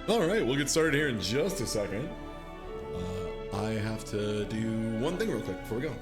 All right, we'll get started here in just a second. I have to do one thing real quick before we go.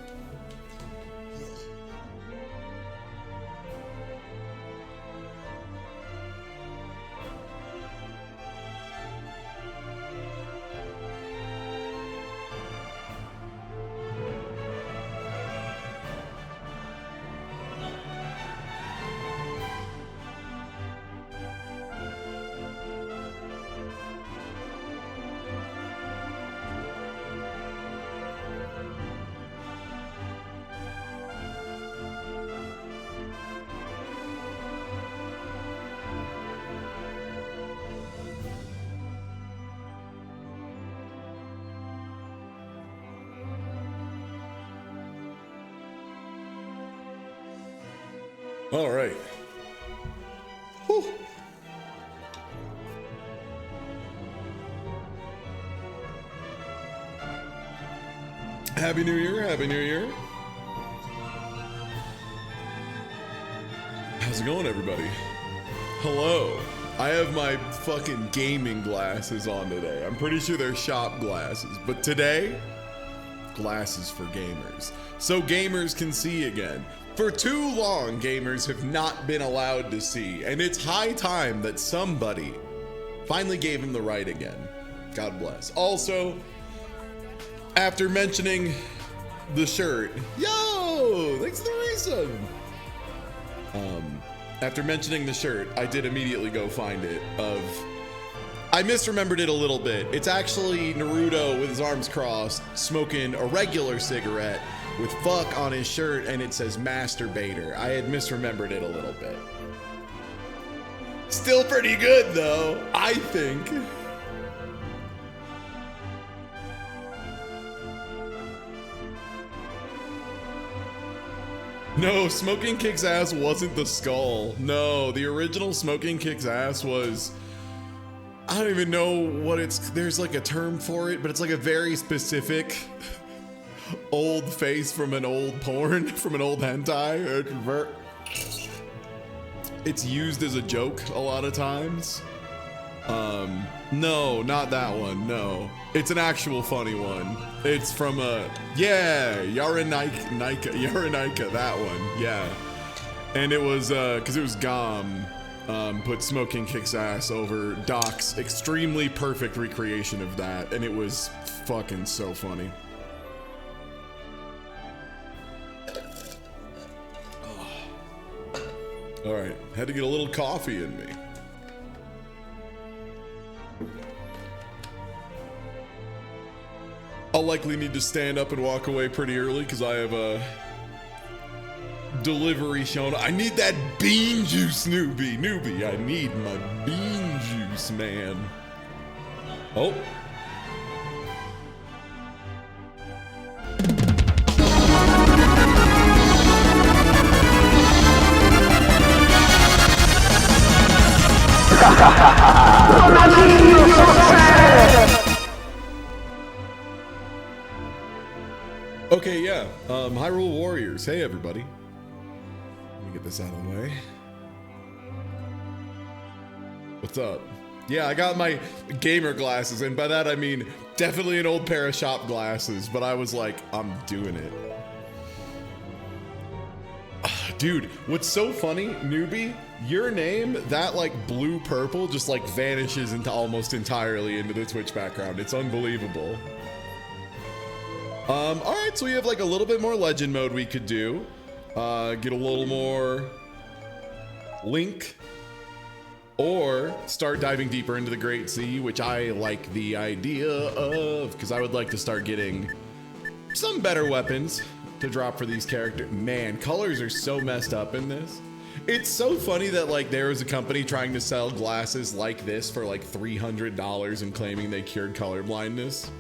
All right. Whew. Happy New Year, Happy New Year. How's it going, everybody? Hello. I have my fucking gaming glasses on today. I'm pretty sure they're shop glasses, but today, glasses for gamers. So gamers can see again. For too long, gamers have not been allowed to see, and it's high time that somebody finally gave him the right again. God bless. Also, after mentioning the shirt, yo, thanks for the resub. After mentioning the shirt, I did immediately go find it. I misremembered it a little bit. It's actually Naruto with his arms crossed, smoking a regular cigarette with fuck on his shirt, and it says masturbator. I had misremembered it a little bit. Still pretty good though, I think. No, Smoking Kicks Ass wasn't the skull. No, the original Smoking Kicks Ass was, I don't even know what there's like a term for it, but it's like a very specific old face from an old porn, from an old hentai. It's used as a joke a lot of times. No, not that one, no. It's an actual funny one. It's from Yarenika, that one, yeah. And it was, cause it was Gom, put Smoking Kicks Ass over Doc's extremely perfect recreation of that, and it was fucking so funny. All right, had to get a little coffee in me. I'll likely need to stand up and walk away pretty early because I have a delivery showing. I need that bean juice, newbie. I need my bean juice, man. Oh. Okay, yeah. Hyrule Warriors. Hey, everybody. Let me get this out of the way. What's up? Yeah, I got my gamer glasses, and by that I mean definitely an old pair of shop glasses, but I was like, I'm doing it. Dude, what's so funny, newbie, your name, that like blue purple just like vanishes into almost entirely into the Twitch background. It's unbelievable. All right, so we have like a little bit more legend mode we could do. Get a little more Link, or start diving deeper into the Great Sea, which I like the idea of, because I would like to start getting some better weapons to drop for these characters. Man, colors are so messed up in this. It's so funny that like there was a company trying to sell glasses like this for like $300 and claiming they cured color blindness.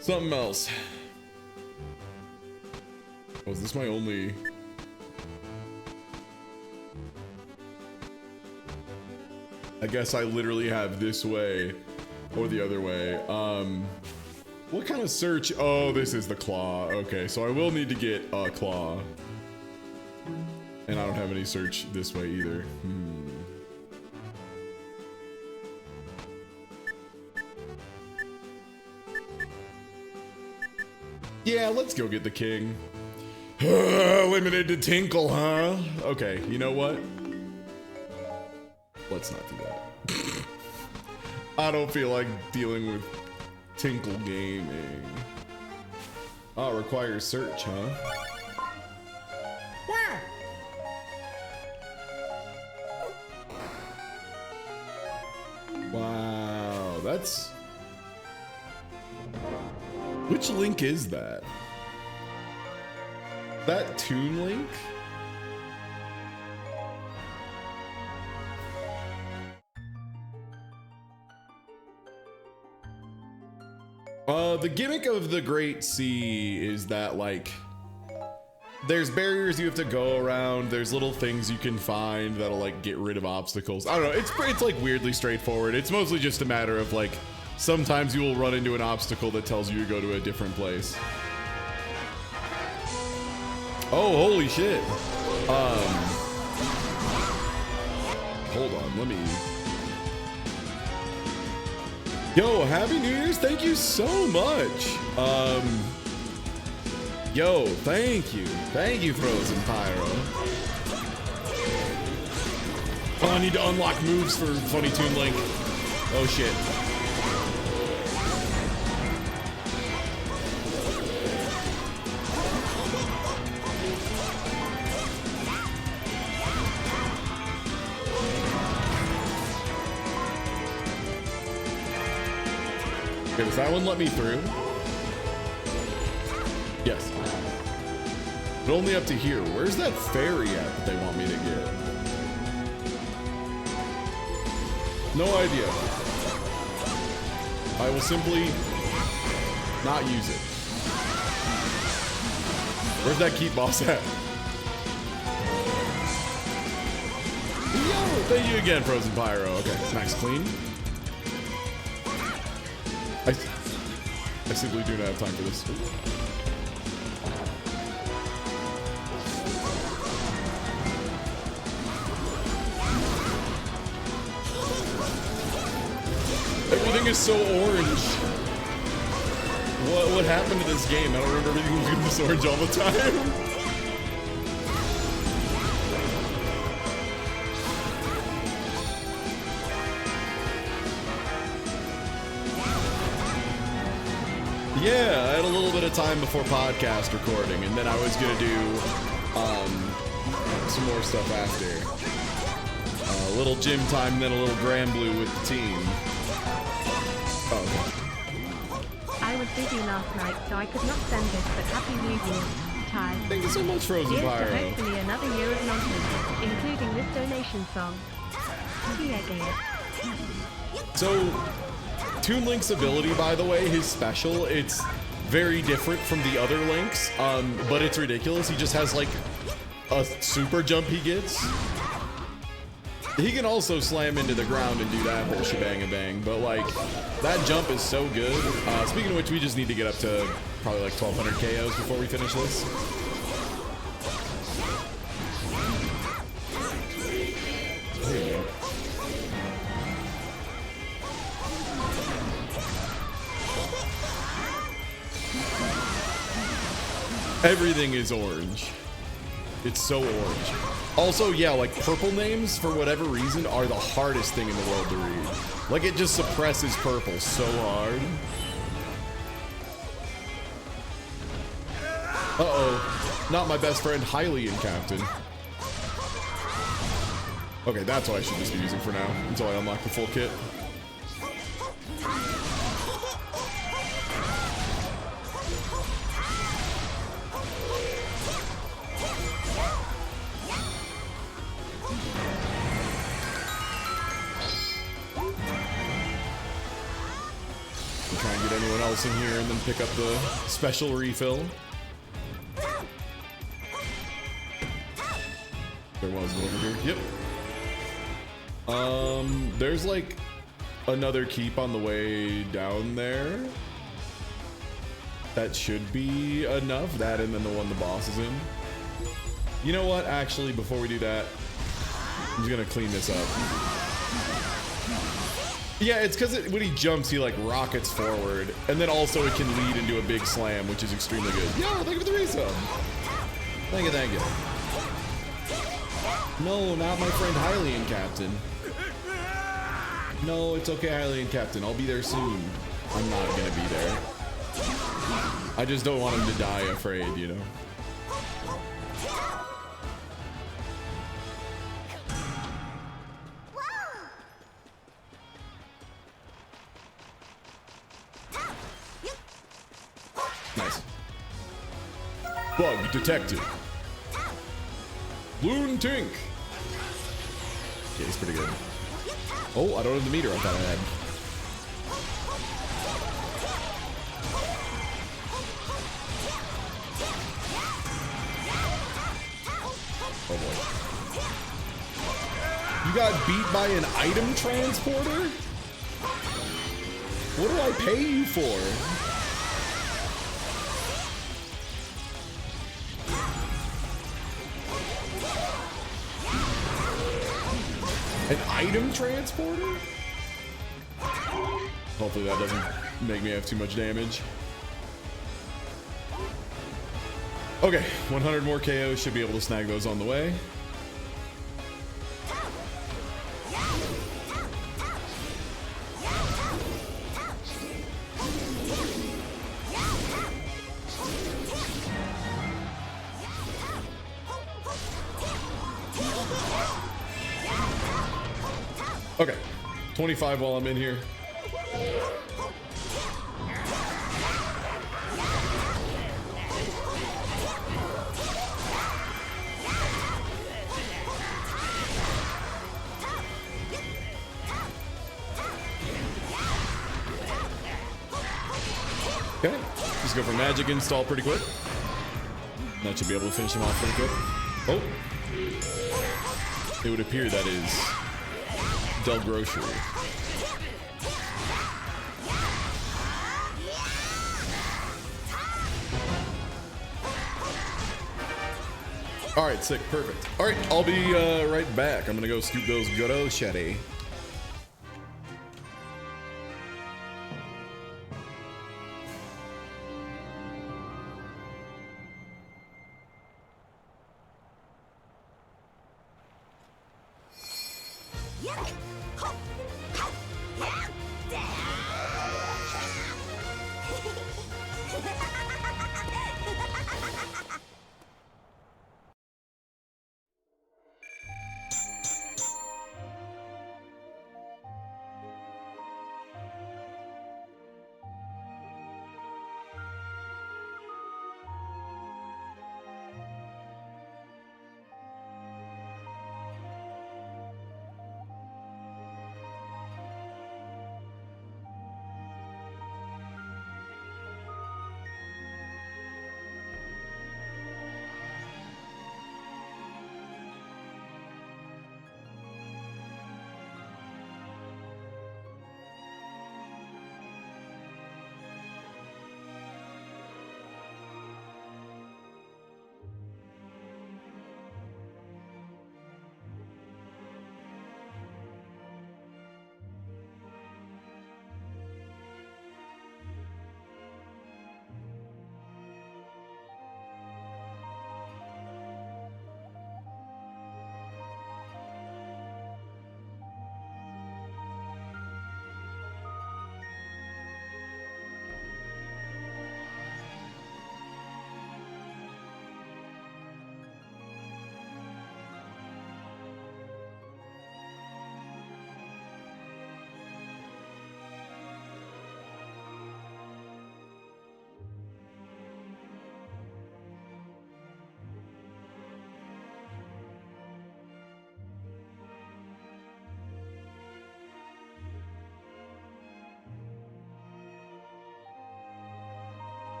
Something else. Oh, is this my only... I guess I literally have this way or the other way. What kind of search? Oh, this is the claw. Okay, so I will need to get a claw. And I don't have any search this way either. Yeah, let's go get the king. Limited to Tinkle, huh? Okay, you know what? Let's not do that. I don't feel like dealing with Tinkle gaming. Oh, it requires search, huh? Wow, that's... Which link is that? That Toon Link? The gimmick of the Great Sea is that, like, there's barriers you have to go around, there's little things you can find that'll, like, get rid of obstacles. I don't know, it's like, weirdly straightforward. It's mostly just a matter of, like, sometimes you will run into an obstacle that tells you to go to a different place. Oh, holy shit. Hold on, let me... Yo, Happy New Year's, thank you so much. Yo, thank you. Thank you, Frozen Pyro. Oh, I need to unlock moves for Funny Toon Link. Oh, shit. Okay, does that one let me through? Yes. But only up to here. Where's that fairy at that they want me to get? No idea. I will simply not use it. Where's that keep boss at? Yo, thank you again, Frozen Pyro. Okay, max clean. I simply do not have time for this. Everything is so orange. What happened to this game? I don't remember everything was this orange all the time. Yeah, I had a little bit of time before podcast recording, and then I was gonna do some more stuff after. A little gym time, and then a little Grand Blue with the team. Oh, okay. I was busy last night, so I could not send this, but Happy New Year, Ty. Thank you so much, Frozen Pyro. Here's to hopefully another year of nonsense, including this donation song. See you again. So, Toon Link's ability, by the way, his special, it's very different from the other Links, but it's ridiculous. He just has, like, a super jump he gets. He can also slam into the ground and do that whole shebang-a-bang, but, like, that jump is so good. Speaking of which, we just need to get up to probably, like, 1,200 KOs before we finish this. There you go. Everything is orange. It's so orange. Also, yeah, like purple names, for whatever reason, are the hardest thing in the world to read. Like, it just suppresses purple so hard. Uh-oh. Not my best friend, Hylian Captain. Okay, that's what I should just be using for now, until I unlock the full kit. Try and get anyone else in here and then pick up the special refill. There was one over here. Yep. There's like another keep on the way down there. That should be enough. That and then the one the boss is in. You know what? Actually, before we do that, I'm just gonna clean this up. Yeah, it's because when he jumps, he like rockets forward, and then also it can lead into a big slam, which is extremely good. Yo, thank you for the resub. Thank you, thank you. No, not my friend Hylian Captain. No, it's okay, Hylian Captain. I'll be there soon. I'm not gonna be there. I just don't want him to die afraid, you know? Nice. Bug detected. Loon Tink. Yeah, he's pretty good. Oh, I don't have the meter I thought I had. Oh boy. You got beat by an item transporter? What do I pay you for? An item transporter? Hopefully that doesn't make me have too much damage. Okay, 100 more KOs, should be able to snag those on the way. Okay, 25 while I'm in here. Okay, just go for magic install pretty quick. That should be able to finish him off pretty quick. Oh, it would appear that is Del Grocery. All right, sick, perfect. All right, I'll be right back. I'm gonna go scoop those good shetty.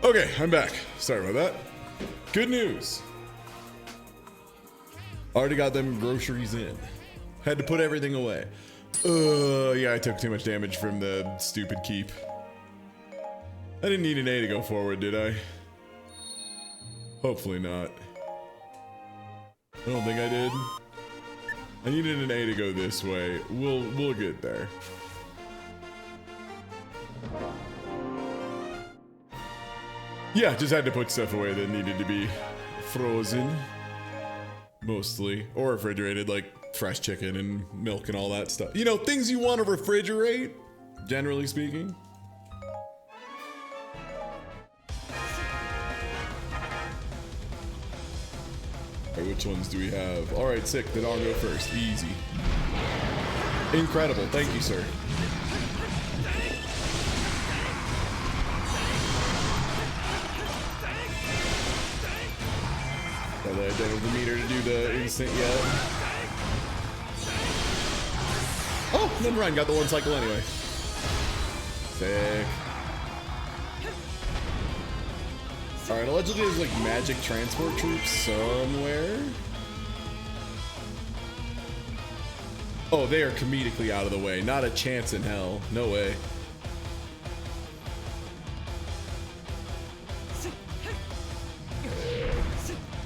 Okay, I'm back. Sorry about that. Good news. Already got them groceries in. Had to put everything away. Yeah, I took too much damage from the stupid keep. I didn't need an A to go forward, did I? Hopefully not. I don't think I did. I needed an A to go this way. We'll get there. Yeah, just had to put stuff away that needed to be frozen. Mostly. Or refrigerated, like fresh chicken and milk and all that stuff. You know, things you want to refrigerate, generally speaking. Alright, which ones do we have? Alright, sick. Then I'll go first. Easy. Incredible. Thank you, sir. I don't have the meter to do the instant yet. Oh, never mind. Got the one cycle anyway. Sick. Alright, allegedly there's like magic transport troops somewhere. Oh, they are comedically out of the way. Not a chance in hell. No way.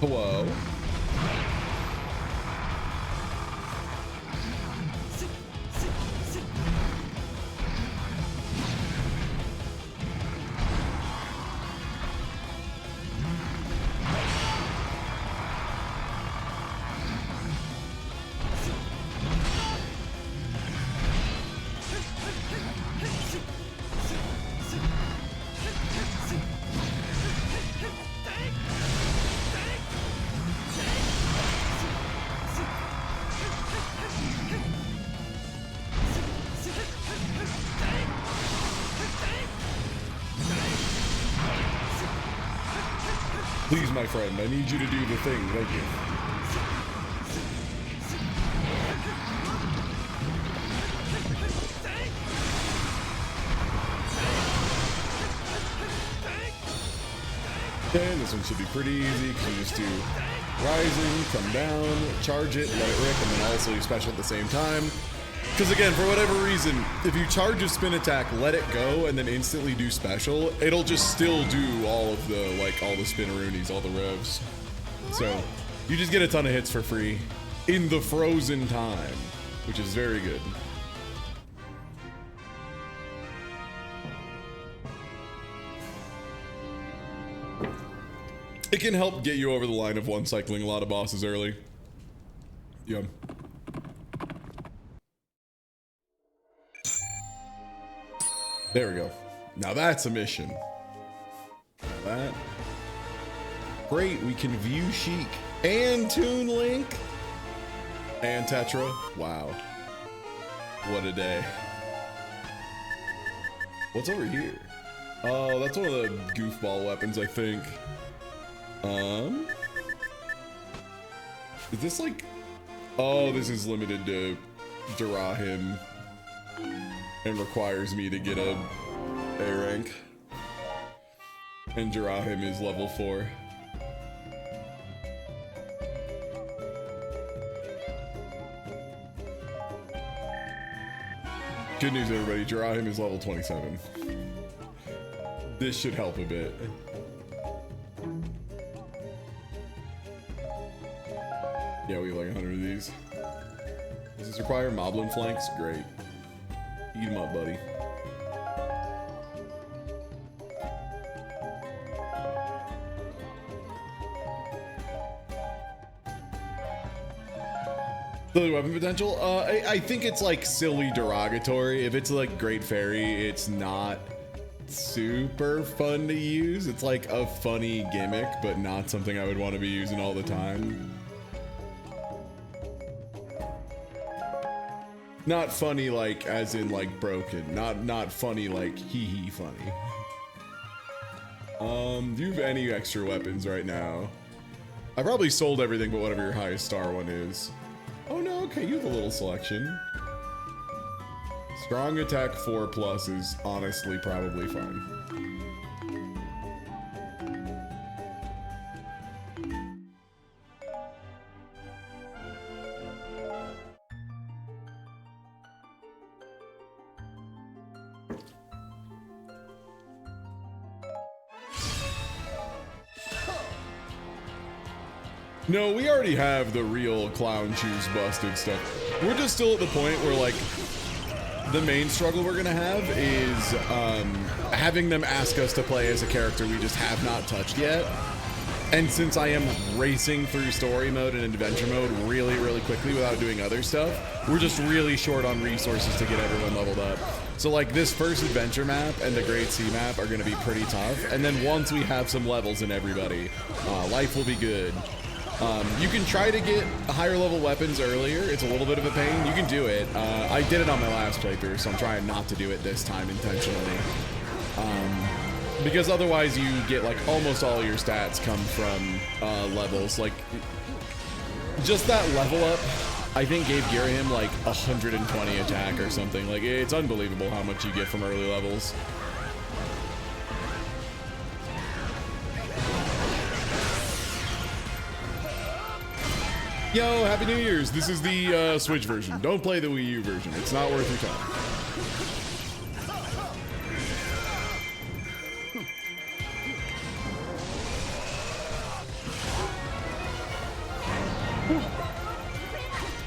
Hello? Please, my friend, I need you to do the thing. Thank you. And this one should be pretty easy because you just do rising, come down, charge it, let it rip, and then also you special at the same time. Because again, for whatever reason, if you charge a spin attack, let it go, and then instantly do special, it'll just still do all of the, like, all the spinneroonies, all the revs. So, you just get a ton of hits for free in the frozen time, which is very good. It can help get you over the line of one cycling a lot of bosses early. Yeah. There we go. Now that's a mission. Now that. Great, we can view Sheik and Toon Link and Tetra. Wow. What a day. What's over here? Oh, that's one of the goofball weapons, I think. Is this like... Oh, this is limited to Durahim and requires me to get a rank. And Durahim is level 4. Good news, everybody. Durahim is level 27. This should help a bit. Yeah, we have like 100 of these. Does this require Moblin flanks? Great. Eat them up, buddy. The weapon potential? I think it's like silly derogatory. If it's like Great Fairy, it's not super fun to use. It's like a funny gimmick, but not something I would want to be using all the time. Not funny like as in like broken. Not funny like hee hee funny. Do you have any extra weapons right now? I probably sold everything but whatever your highest star one is. Oh no, okay, you have a little selection. Strong attack 4+ is honestly probably fine. No, we already have the real clown shoes busted stuff. We're just still at the point where, like, the main struggle we're gonna have is having them ask us to play as a character we just have not touched yet. And since I am racing through story mode and adventure mode really, really quickly without doing other stuff, we're just really short on resources to get everyone leveled up. So like this first adventure map and the Great Sea map are gonna be pretty tough. And then once we have some levels in everybody, life will be good. You can try to get higher level weapons earlier. It's a little bit of a pain. You can do it. I did it on my last playthrough, so I'm trying not to do it this time intentionally. Because otherwise you get like almost all your stats come from levels. Like just that level up, I think gave Girahim like 120 attack or something. Like it's unbelievable how much you get from early levels. Yo, Happy New Year's. This is the Switch version. Don't play the Wii U version. It's not worth your time.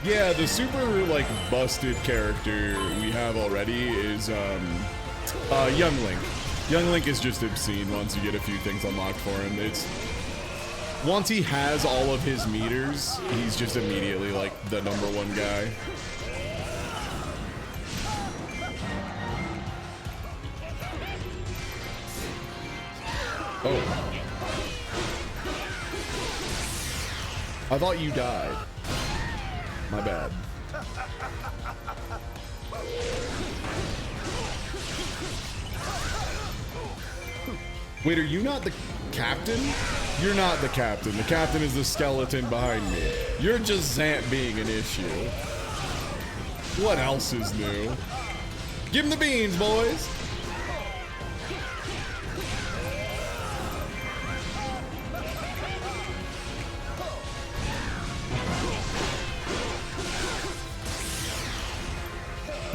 Yeah, the super, like, busted character we have already is, Young Link. Young Link is just obscene once you get a few things unlocked for him. Once he has all of his meters, he's just immediately, like, the #1 guy. Oh. I thought you died. My bad. Wait, are you not the captain? You're not the captain. The captain is the skeleton behind me. You're just Zant being an issue. What else is new? Give him the beans, boys.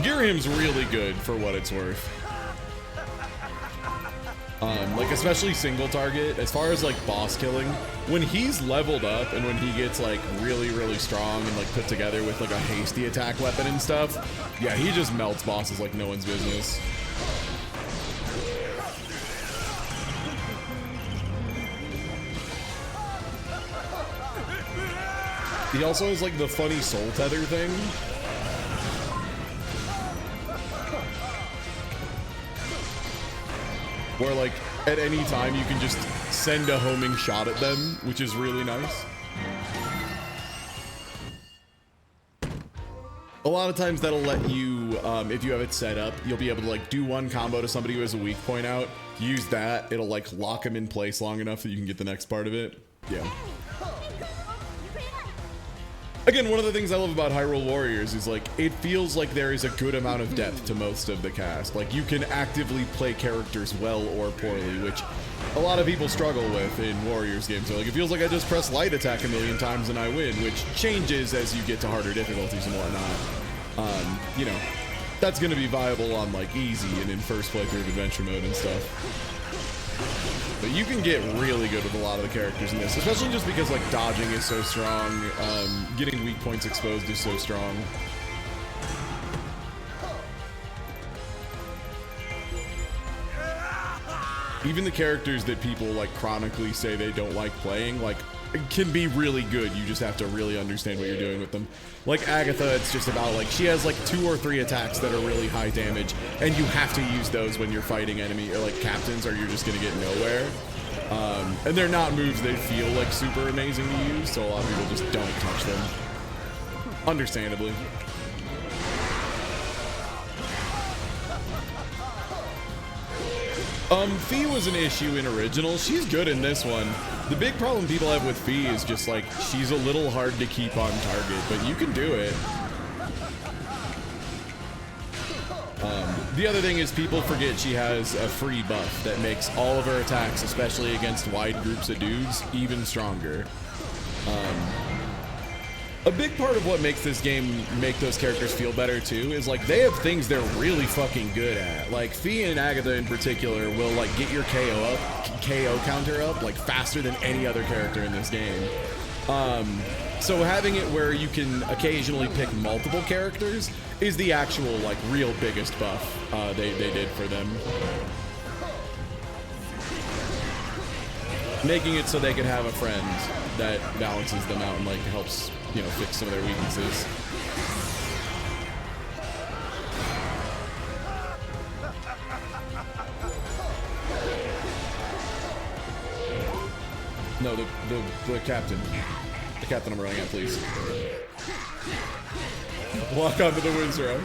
Girahim's really good for what it's worth. Like especially single target, as far as like boss killing, when he's leveled up and when he gets like really, really strong and like put together with like a hasty attack weapon and stuff, yeah, he just melts bosses like no one's business. He also has like the funny soul tether thing. Where like at any time you can just send a homing shot at them, which is really nice. A lot of times that'll let you, if you have it set up, you'll be able to like do one combo to somebody who has a weak point out, use that, it'll like lock them in place long enough that you can get the next part of it. Yeah. Again, one of the things I love about Hyrule Warriors is like it feels like there is a good amount of depth to most of the cast. Like you can actively play characters well or poorly, which a lot of people struggle with in Warriors games. So like it feels like I just press light attack a million times and I win, which changes as you get to harder difficulties and whatnot. You know, that's gonna be viable on like easy and in first playthrough of adventure mode and stuff. But you can get really good with a lot of the characters in this, especially just because like dodging is so strong, getting weak points exposed is so strong. Even the characters that people like chronically say they don't like playing, like can be really good. You just have to really understand what you're doing with them. Like Agatha, it's just about like she has like 2 or 3 attacks that are really high damage, and you have to use those when you're fighting enemy or like captains, or you're just gonna get nowhere. And they're not moves that feel like super amazing to use, so a lot of people just don't touch them. Understandably. Fee was an issue in original. She's good in this one. The big problem people have with Fee is just like she's a little hard to keep on target, but you can do it. The other thing is people forget she has a free buff that makes all of her attacks, especially against wide groups of dudes, even stronger. A big part of what makes this game make those characters feel better too is like they have things they're really fucking good at. Like Fee and Agatha in particular will like get your KO counter up like faster than any other character in this game. So having it where you can occasionally pick multiple characters is the actual, like, real biggest buff they did for them. Making it so they can have a friend that balances them out and, like, helps, you know, fix some of their weaknesses. No, the captain. The captain I'm running at, please. Walk onto the Wizard.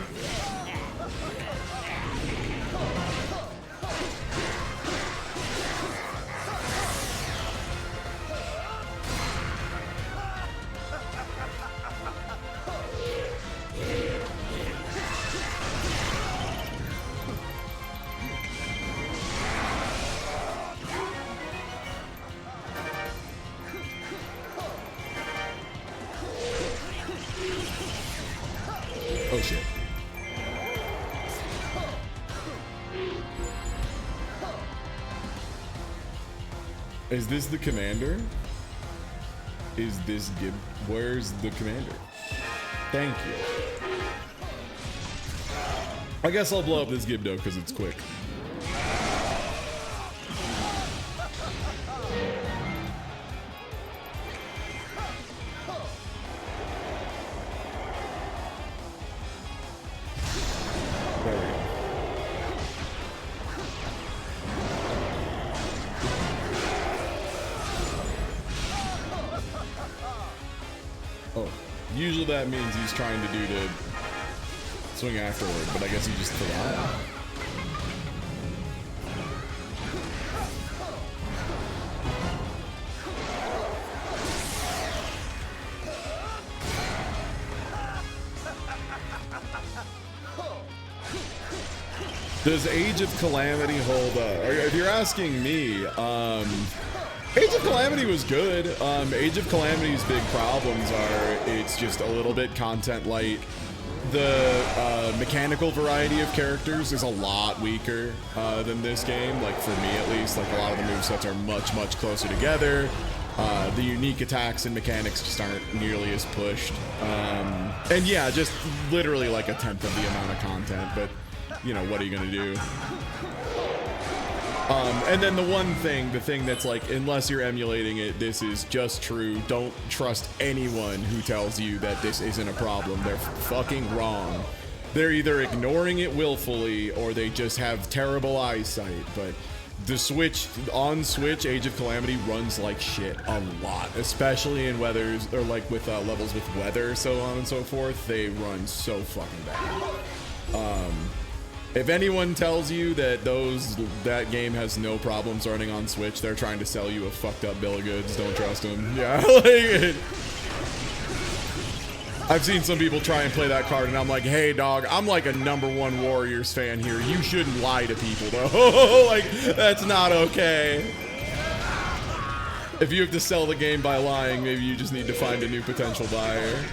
Oh shit. Is this the commander? Is this Gib? Where's the commander? Thank you. I guess I'll blow up this Gibdo because it's quick. There we go. Oh, usually that means he's trying to do to swing afterward, but I guess he just forgot. Does Age of Calamity hold up? If you're asking me, Age of Calamity was good. Age of Calamity's big problems are it's just a little bit content light. The mechanical variety of characters is a lot weaker than this game. Like for me at least, like a lot of the movesets are much, much closer together. The unique attacks and mechanics just aren't nearly as pushed. And yeah, just literally like a tenth of the amount of content, but you know, what are you gonna do? And then the thing that's like, unless you're emulating it, this is just true. Don't trust anyone who tells you that this isn't a problem. They're fucking wrong. They're either ignoring it willfully or they just have terrible eyesight. But the on Switch, Age of Calamity runs like shit a lot, especially in weathers or like with levels with weather, so on and so forth. They run so fucking bad. If anyone tells you that that game has no problems running on Switch, they're trying to sell you a fucked up bill of goods. Don't trust them. Yeah, like I've seen some people try and play that card, and I'm like, hey, dog, I'm like a #1 Warriors fan here. You shouldn't lie to people, though. Like, that's not okay. If you have to sell the game by lying, maybe you just need to find a new potential buyer.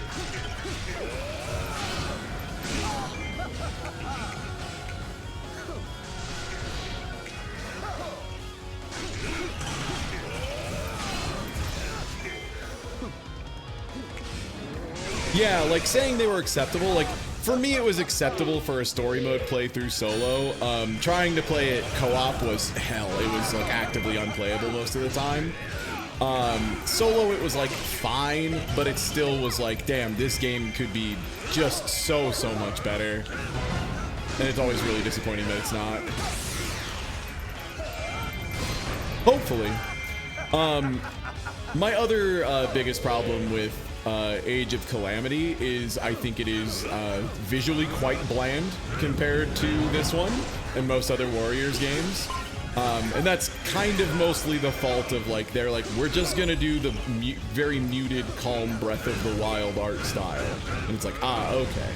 Yeah, like saying they were acceptable, like for me it was acceptable for a story mode playthrough solo. Trying to play it co-op was hell. It was like actively unplayable most of the time. Solo it was like fine, but it still was like, damn, this game could be just so much better. And it's always really disappointing that it's not. Hopefully. My other biggest problem with Age of Calamity is I think it is visually quite bland compared to this one and most other Warriors games. And that's kind of mostly the fault of like, they're like, we're just gonna do the very muted, calm Breath of the Wild art style. And it's like, ah, okay.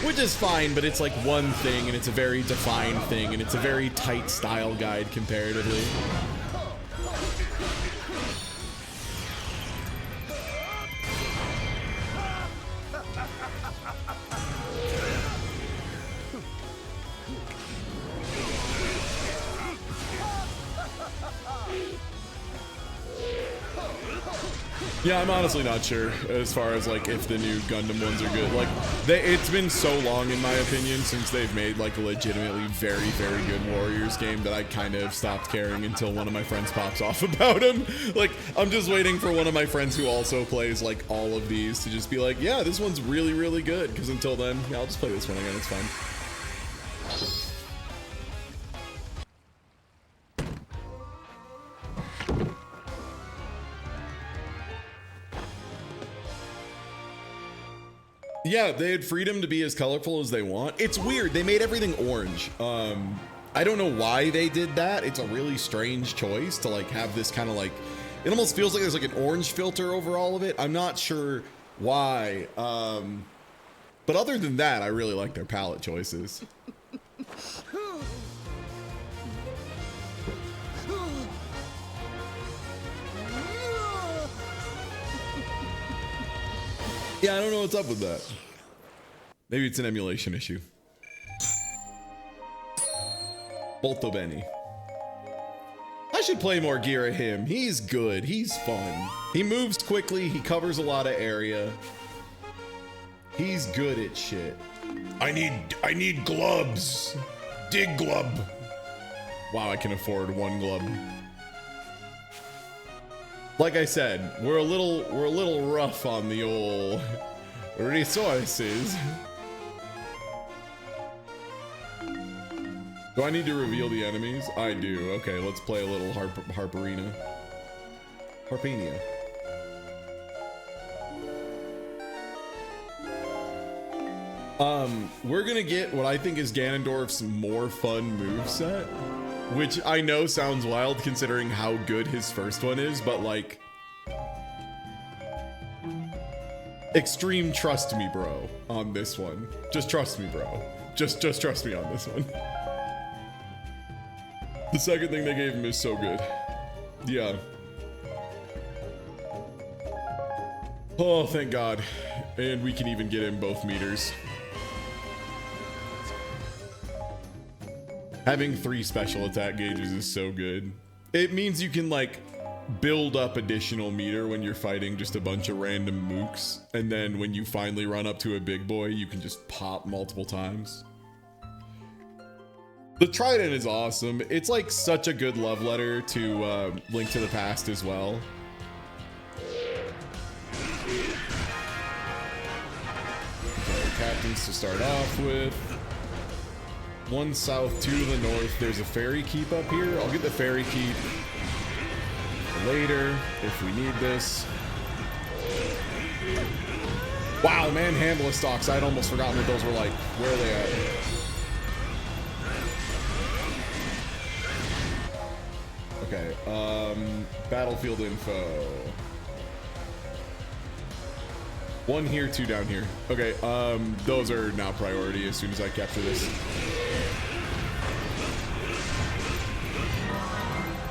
Which is fine, but it's like one thing and it's a very defined thing and it's a very tight style guide comparatively. Yeah, I'm honestly not sure as far as like if the new Gundam ones are good. Like, it's been so long, in my opinion, since they've made like a legitimately very, very good Warriors game that I kind of stopped caring until one of my friends pops off about them. Like, I'm just waiting for one of my friends who also plays like all of these to just be like, yeah, this one's really, really good. Because until then, yeah, I'll just play this one again. It's fine. Yeah, they had freedom to be as colorful as they want. It's weird. They made everything orange. I don't know why they did that. It's a really strange choice to like have this kind of like, it almost feels like there's like an orange filter over all of it. I'm not sure why. But other than that, I really like their palette choices. Yeah, I don't know what's up with that. Maybe it's an emulation issue. Bolto Benny. I should play more Gira him. He's good. He's fun. He moves quickly. He covers a lot of area. He's good at shit. I need glubs. Dig glub. Wow, I can afford one glub. Like I said, we're a little rough on the old resources. Do I need to reveal the enemies? I do. Okay, let's play a little Harpenia. We're gonna get what I think is Ganondorf's more fun moveset, which I know sounds wild considering how good his first one is, but like, extreme trust me, bro, on this one. Just trust me, bro. Just trust me on this one. The second thing they gave him is so good. Yeah. Oh, thank God. And we can even get him both meters. Having 3 special attack gauges is so good. It means you can like build up additional meter when you're fighting just a bunch of random mooks. And then when you finally run up to a big boy, you can just pop multiple times. The Trident is awesome. It's like such a good love letter to Link to the Past as well. Okay, captains to start off with. 1 south, 2 to the north. There's a fairy keep up here. I'll get the fairy keep later if we need this. Wow, man, handle stocks. I'd almost forgotten what those were like. Where are they at? Okay, battlefield info. 1 here, 2 down here. Okay, those are now priority as soon as I capture this.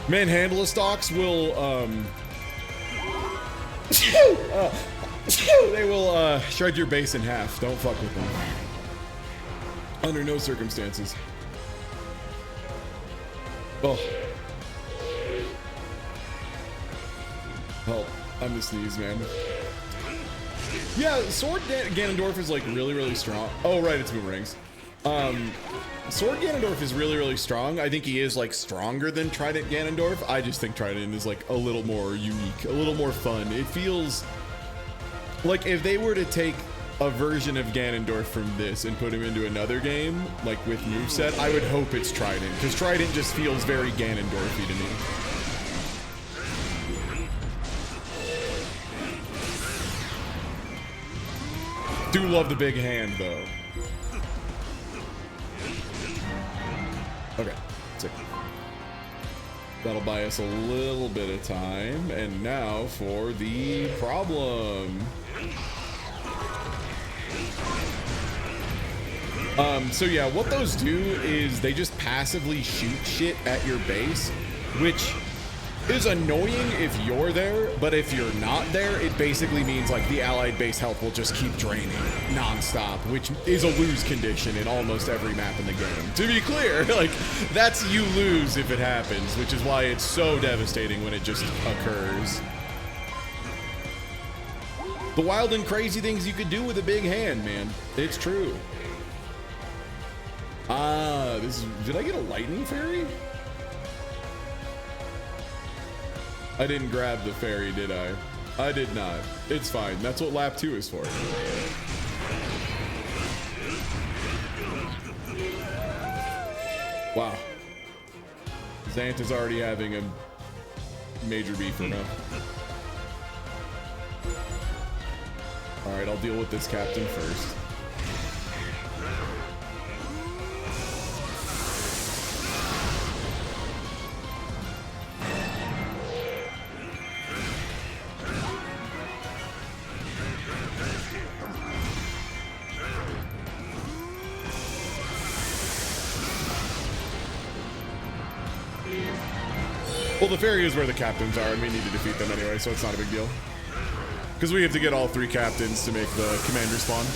Man, handle stocks will, they will, shred your base in half. Don't fuck with them. Under no circumstances. Oh. Help. I'm the sneeze, man. Yeah, Sword Ganondorf is like really strong. Oh, right, it's boomerangs. Sword Ganondorf is really strong. I think he is like stronger than Trident Ganondorf. I just think Trident is like a little more unique, a little more fun. It feels like if they were to take a version of Ganondorf from this and put him into another game, like with moveset, I would hope it's Trident, because Trident just feels very Ganondorfy to me. Do love the big hand though. Okay, sick. That'll buy us a little bit of time. And now for the problem. So yeah, what those do is they just passively shoot shit at your base, which is annoying if you're there, but if you're not there, it basically means like the allied base health will just keep draining non-stop, which is a lose condition in almost every map in the game. To be clear, like that's you lose if it happens, which is why it's so devastating when it just occurs. The wild and crazy things you could do with a big hand, man. It's true. Ah, did I get a lightning fairy? I didn't grab the fairy, did I? I did not. It's fine. That's what lap 2 is for. Wow. Zant is already having a major beef now. All right, I'll deal with this captain first. Well, the fairy is where the captains are, and we need to defeat them anyway, so it's not a big deal. Because we have to get all 3 captains to make the commander spawn.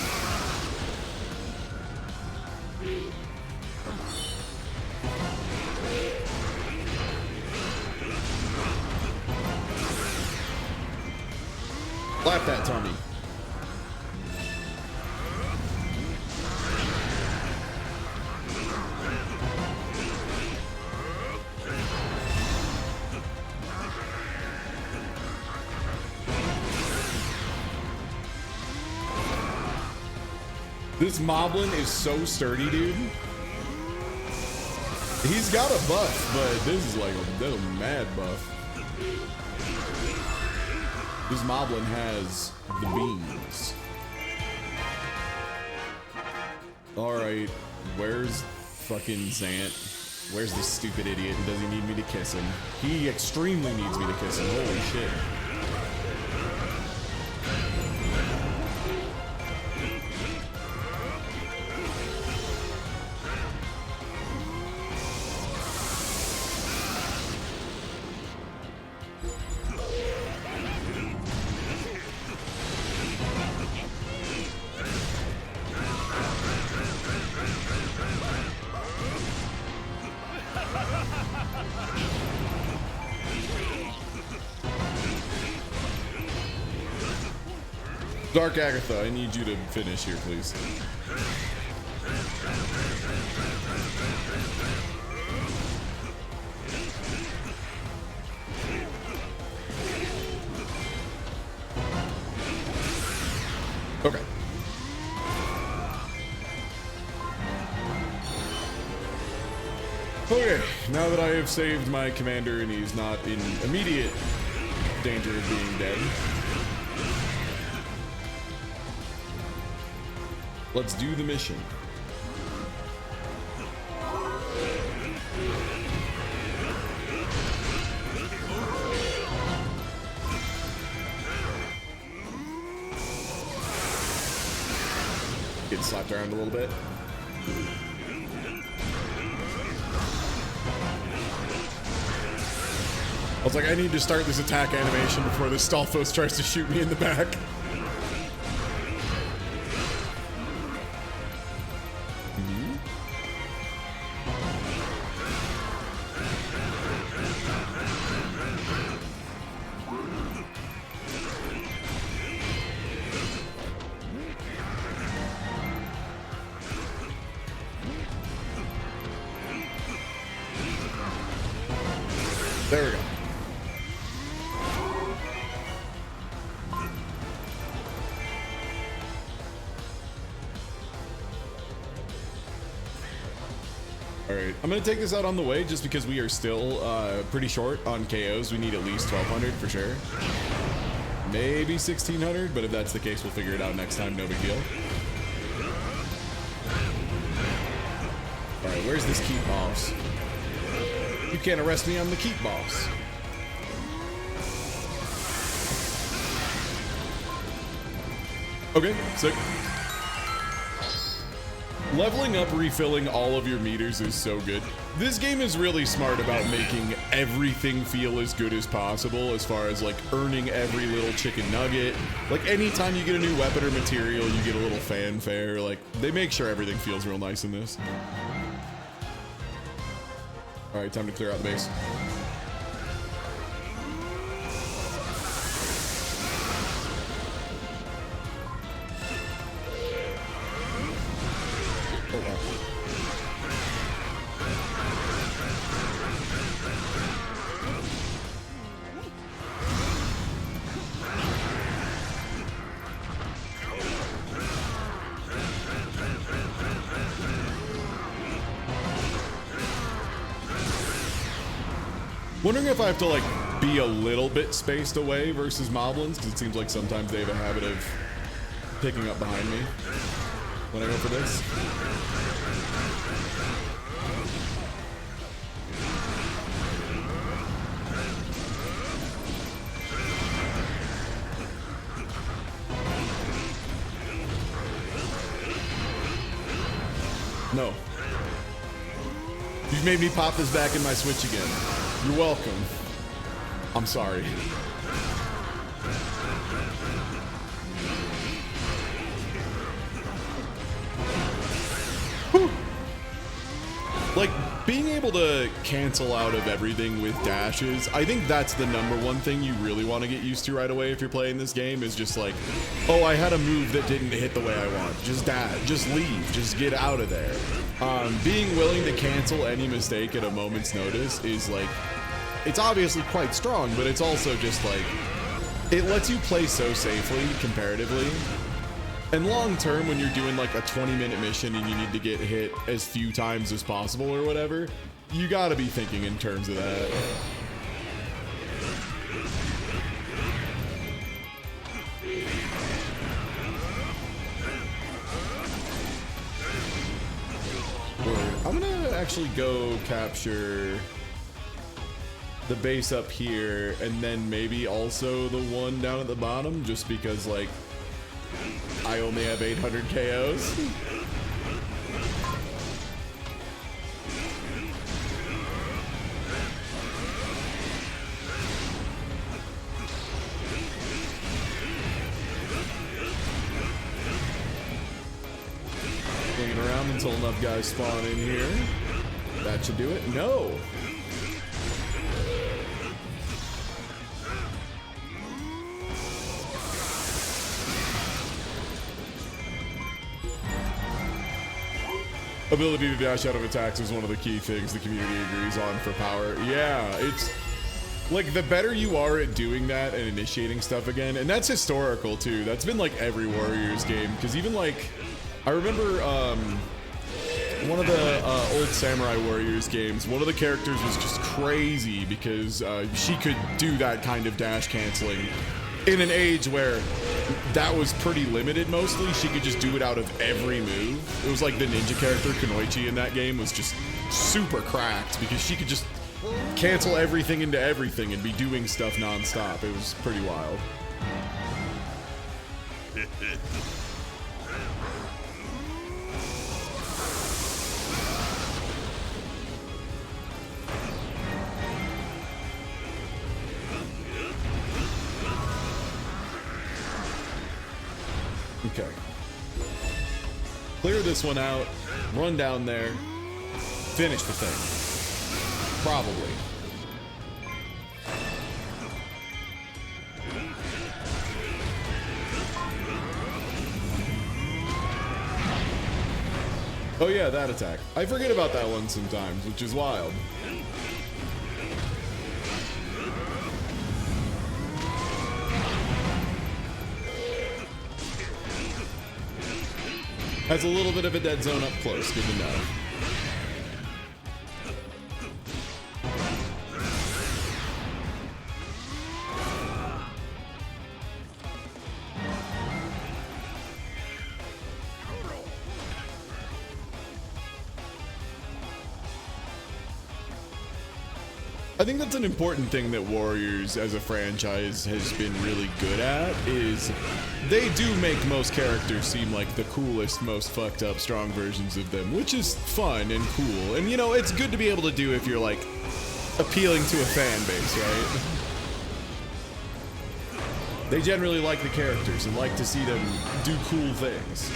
Lap that, Tommy. This Moblin is so sturdy, dude. He's got a buff, but this is like a mad buff. This Moblin has the beans. All right, where's fucking Zant? Where's this stupid idiot? Does he need me to kiss him? He extremely needs me to kiss him. Holy shit. Dark Agatha, I need you to finish here, please. Okay. Okay, now that I have saved my commander and he's not in immediate danger of being dead, let's do the mission. Getting slapped around a little bit. I was like, I need to start this attack animation before this Stalfos tries to shoot me in the back. There we go. All right, I'm gonna take this out on the way just because we are still pretty short on KOs. We need at least 1,200 for sure. Maybe 1,600, but if that's the case, we'll figure it out next time. No big deal. All right, where's this keep boss? You can't arrest me, I'm the keep boss. Okay, sick. Leveling up, refilling all of your meters is so good. This game is really smart about making everything feel as good as possible as far as like earning every little chicken nugget. Like anytime you get a new weapon or material, you get a little fanfare. Like they make sure everything feels real nice in this. All right, time to clear out the base. wondering if I have to like be a little bit spaced away versus moblins, because it seems like sometimes they have a habit of picking up behind me when I go for this. No. You've made me pop this back in my Switch again. You're welcome. I'm sorry. Whew. Like, being able to cancel out of everything with dashes, I think that's the #1 thing you really want to get used to right away if you're playing this game, is just like, oh, I had a move that didn't hit the way I want. Just dash, just leave, just get out of there. Being willing to cancel any mistake at a moment's notice is like, it's obviously quite strong, but it's also just like, it lets you play so safely comparatively. And long term, when you're doing like a 20-minute mission and you need to get hit as few times as possible or whatever, you gotta be thinking in terms of that. I'm gonna actually go capture the base up here and then maybe also the one down at the bottom, just because like I only have 800 KOs. Hanging around until enough guys spawn in here. That should do it. No. Ability to dash out of attacks is one of the key things the community agrees on for power. Yeah, it's like the better you are at doing that and initiating stuff again, and that's historical too. That's been like every Warriors game, because even like, I remember one of the old Samurai Warriors games, one of the characters was just crazy because she could do that kind of dash canceling in an age where that was pretty limited mostly. She could just do it out of every move. It was like the ninja character Kunoichi in that game was just super cracked because she could just cancel everything into everything and be doing stuff non-stop. It was pretty wild. Okay. Clear this one out, run down there, finish the thing. Probably. Oh yeah, that attack. I forget about that one sometimes, which is wild. Has a little bit of a dead zone up close. Good to know. I think that's an important thing that Warriors as a franchise has been really good at, is they do make most characters seem like the coolest, most fucked up, strong versions of them, which is fun and cool. And you know, it's good to be able to do if you're like appealing to a fan base, right? They generally like the characters and like to see them do cool things.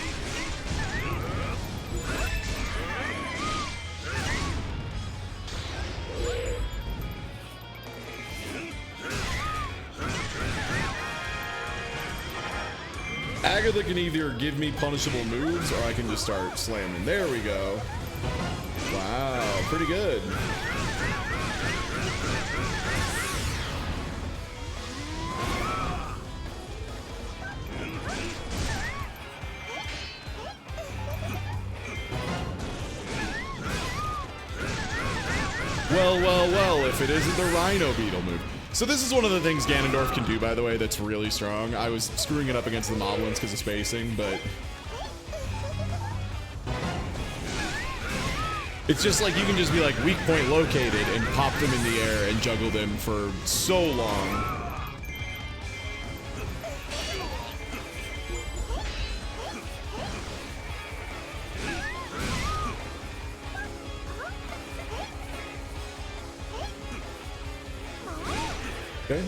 Agatha can either give me punishable moves or I can just start slamming. There we go. Wow, pretty good. Well, if it isn't the Rhino Beetle move. So this is one of the things Ganondorf can do, by the way, that's really strong. I was screwing it up against the Moblins because of spacing, but... it's just like you can just be like weak point located and pop them in the air and juggle them for so long. Okay.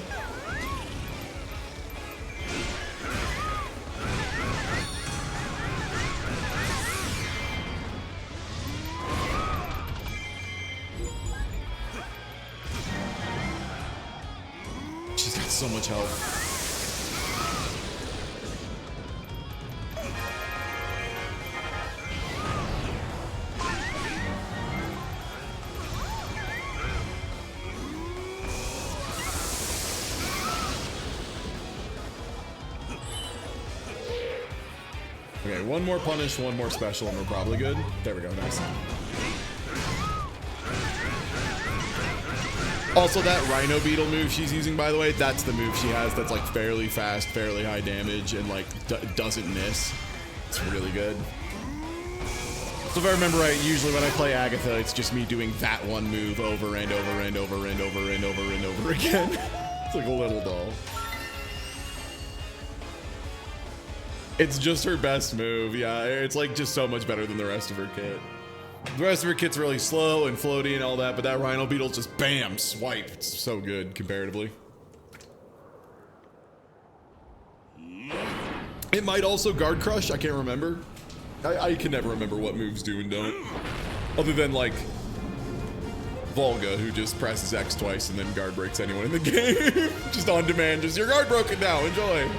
She's got so much health. Okay, one more punish, one more special, and we're probably good. There we go, nice. Also, that Rhino Beetle move she's using, by the way, that's the move she has that's like fairly fast, fairly high damage, and like doesn't miss. It's really good. So if I remember right, usually when I play Agatha, it's just me doing that one move over and over and over and over and over and over again. It's like a little doll. It's just her best move, yeah. It's like just so much better than the rest of her kit. The rest of her kit's really slow and floaty and all that, but that Rhino Beetle's just bam, swipe. It's so good comparatively. It might also guard crush, I can't remember. I can never remember what moves do and don't. Other than like Volga, who just presses X twice and then guard breaks anyone in the game. Just on demand, just your guard broken now, enjoy.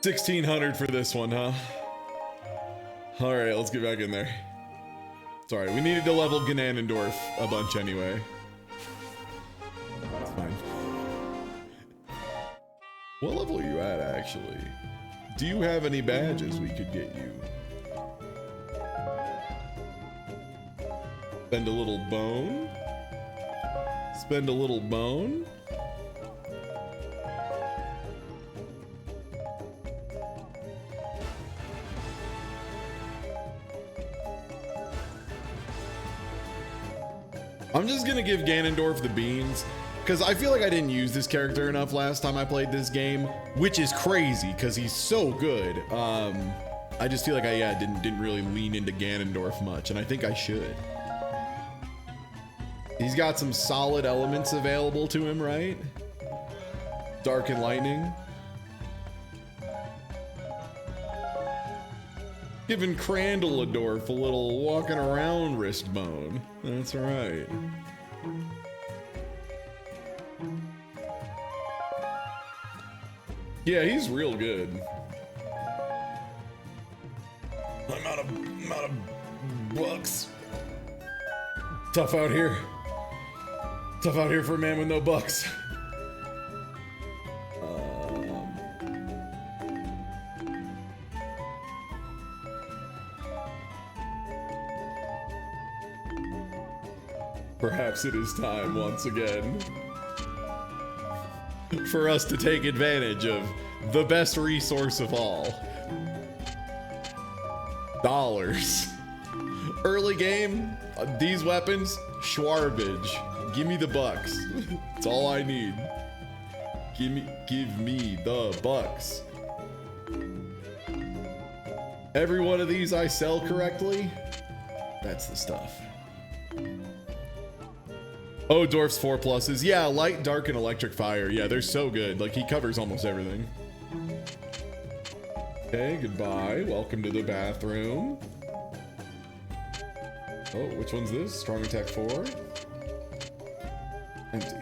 $1,600 for this one, huh? All right, let's get back in there. Sorry, we needed to level Ganondorf a bunch anyway. It's fine. What level are you at, actually? Do you have any badges we could get you? Spend a little bone? Spend a little bone? I'm just gonna give Ganondorf the beans because I feel like I didn't use this character enough last time I played this game, which is crazy because he's so good. I just feel like I didn't really lean into Ganondorf much, and I think I should. He's got some solid elements available to him, right? Dark and Lightning. Giving Crandeladorf a little walking around wrist bone. That's right. Yeah, he's real good. I'm out of bucks. Tough out here. Tough out here for a man with no bucks. Perhaps it is time once again for us to take advantage of the best resource of all. Dollars. Early game, these weapons, Schwarbage. Give me the bucks. That's all I need. Give me the bucks. Every one of these I sell correctly. That's the stuff. Oh, Dorf's 4 pluses. Yeah, light, dark, and electric fire. Yeah, they're so good. Like, he covers almost everything. Okay, goodbye. Welcome to the bathroom. Oh, which one's this? Strong attack 4. Empty.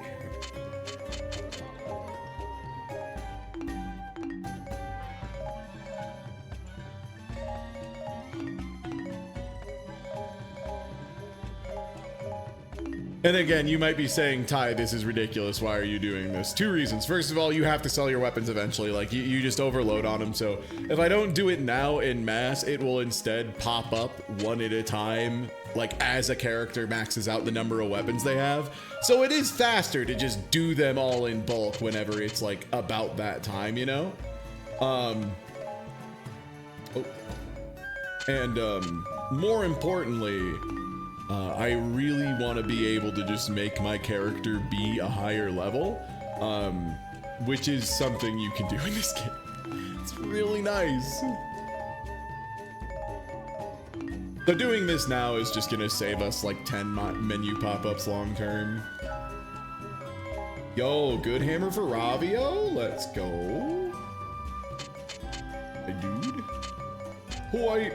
And again, you might be saying, Ty, this is ridiculous. Why are you doing this? Two reasons. First of all, you have to sell your weapons eventually. Like, you just overload on them. So if I don't do it now in mass, it will instead pop up one at a time, like as a character maxes out the number of weapons they have. So it is faster to just do them all in bulk whenever it's like about that time, you know? More importantly, I really want to be able to just make my character be a higher level, which is something you can do in this game. It's really nice. So doing this now is just gonna save us like 10 menu pop-ups long term. Yo, good hammer for Ravio. Let's go. Hey, dude. White.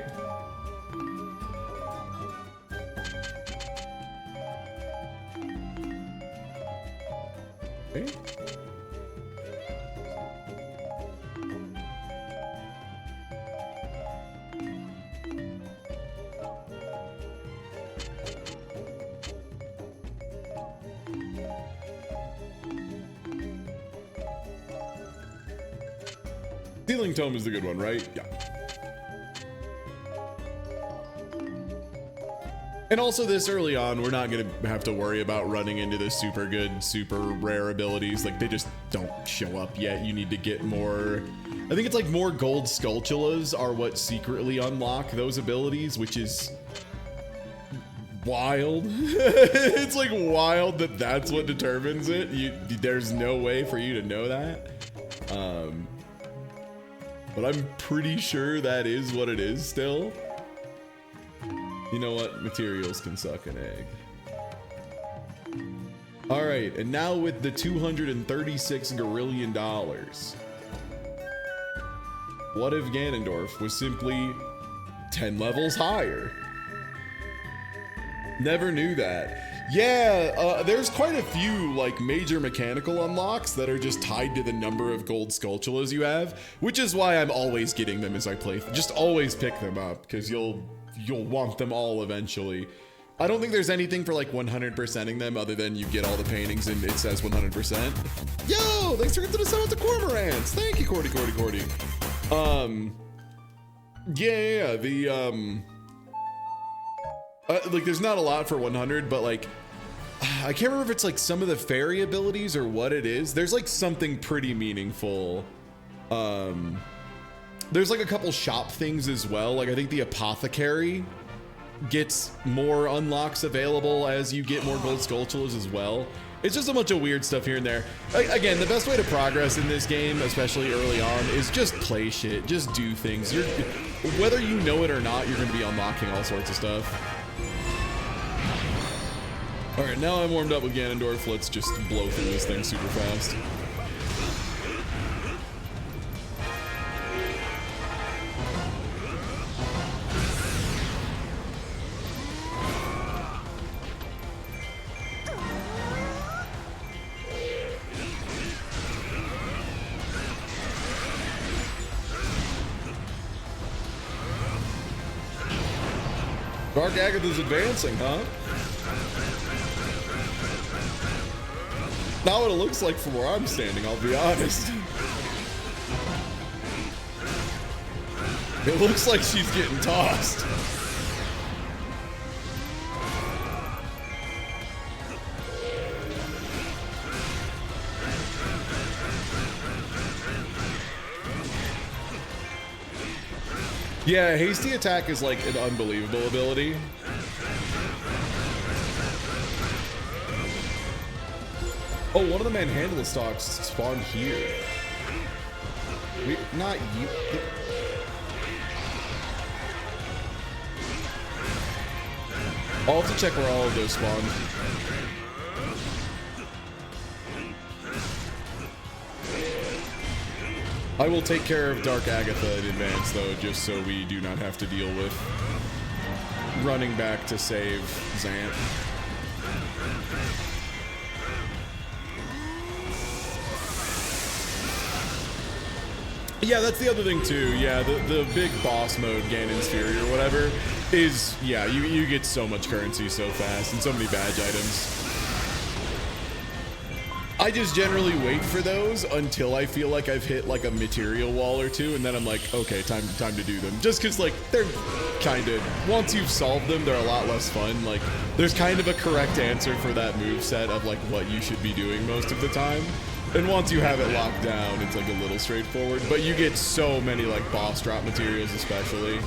Okay. Sealing Tome is the good one, right? Yeah. And also this early on, we're not gonna have to worry about running into the super good, super rare abilities. Like, they just don't show up yet. You need to get more, I think it's like more gold Skulltulas are what secretly unlock those abilities, which is wild. It's like wild that that's what determines it. There's no way for you to know that. But I'm pretty sure that is what it is still. You know what? Materials can suck an egg. All right, and now with the $236 gorillion, what if Ganondorf was simply 10 levels higher? Never knew that. Yeah, there's quite a few like major mechanical unlocks that are just tied to the number of gold Skulltulas you have, which is why I'm always getting them as I play. Just always pick them up, because you'll want them all eventually. I don't think there's anything for like 100%ing them other than you get all the paintings and it says 100%. Yo, thanks for getting to sell it to Cormorants. Thank you, Cordy. Yeah, like there's not a lot for 100, but like, I can't remember if it's like some of the fairy abilities or what it is. There's like something pretty meaningful. There's like a couple shop things as well. Like I think the apothecary gets more unlocks available as you get more gold Skulltulas as well. It's just a bunch of weird stuff here and there. Again, the best way to progress in this game, especially early on, is just play shit. Just do things. Whether you know it or not, you're going to be unlocking all sorts of stuff. All right, now I'm warmed up with Ganondorf. Let's just blow through this thing super fast. Dark Agatha's advancing, huh? Not what it looks like from where I'm standing, I'll be honest. It looks like she's getting tossed. Yeah, hasty attack is like an unbelievable ability. Oh, one of the manhandle stocks spawned here. Not you. I'll have to check where all of those spawned. I will take care of Dark Agatha in advance, though, just so we do not have to deal with running back to save Zant. Yeah, that's the other thing too. Yeah, the big boss mode, Ganon's Fury or whatever, is, yeah, you get so much currency so fast and so many badge items. I just generally wait for those until I feel like I've hit like a material wall or two, and then I'm like, okay, time to do them. Just because like they're kind of, once you've solved them, they're a lot less fun. Like there's kind of a correct answer for that move set of like what you should be doing most of the time. And once you have it locked down, it's like a little straightforward. But you get so many like boss drop materials, especially.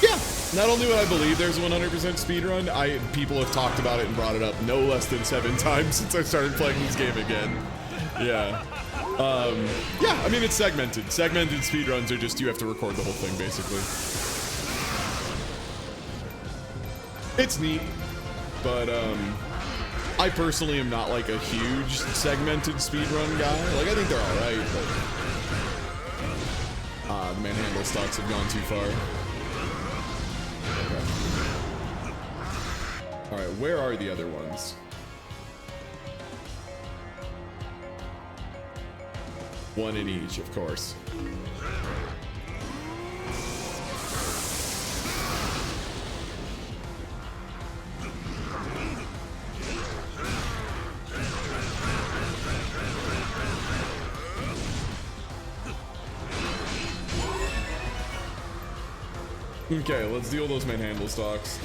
Yeah. Not only would I believe there's a 100% speedrun, people have talked about it and brought it up no less than 7 times since I started playing this game again. Yeah. Yeah, I mean, it's segmented. Segmented speedruns are just, you have to record the whole thing, basically. It's neat, but, I personally am not, like, a huge segmented speedrun guy. Like, I think they're alright, but... the manhandle stocks have gone too far. All right, where are the other ones? One in each, of course. Okay, let's deal those manhandle stocks.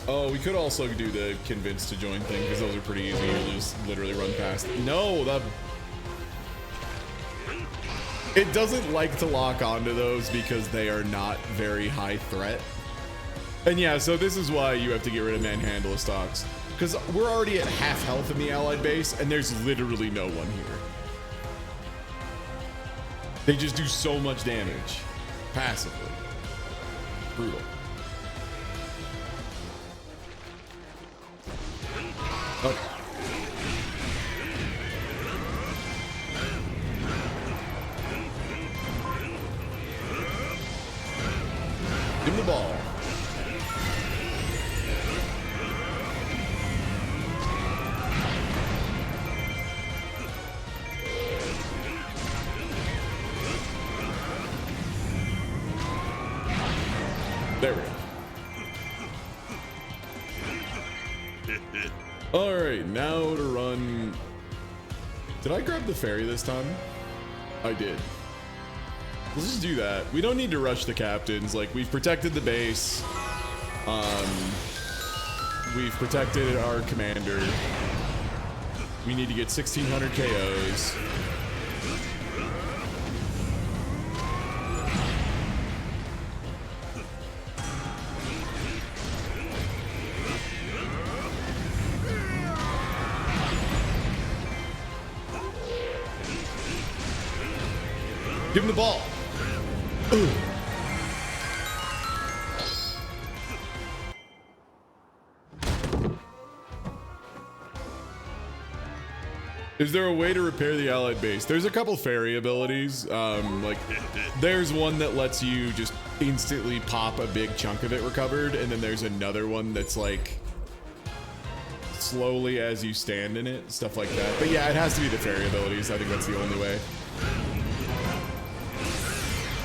Oh, we could also do the convince to join thing because those are pretty easy. You'll just literally run past. No, it doesn't like to lock onto those because they are not very high threat. And yeah, so this is why you have to get rid of manhandle stocks, because we're already at half health in the allied base and there's literally no one here. They just do so much damage passively. Brutal. Oh. Give him the ball. There we go. All right, now to run. Did I grab the ferry this time? I did. Let's just do that. We don't need to rush the captains. Like, we've protected the base. We've protected our commander. We need to get 1,600 KOs. Give him the ball. Ooh. Is there a way to repair the allied base? There's a couple fairy abilities. Like, there's one that lets you just instantly pop a big chunk of it recovered, and then there's another one that's like slowly as you stand in it, stuff like that. But yeah, it has to be the fairy abilities. I think that's the only way.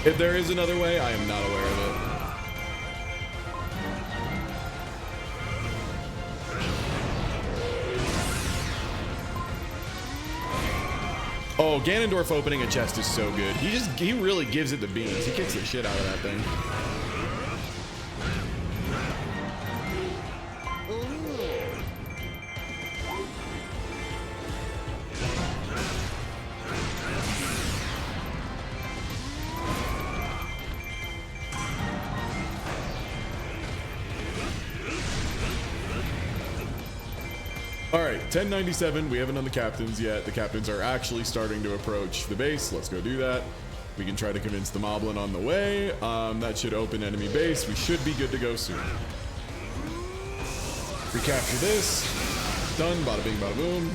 If there is another way, I am not aware of it. Oh, Ganondorf opening a chest is so good. He really gives it the beans. He kicks the shit out of that thing. All right, 1097. We haven't done the captains yet. The captains are actually starting to approach the base. Let's go do that. We can try to convince the moblin on the way. That should open enemy base. We should be good to go soon. Recapture this. Done. Bada bing, bada boom.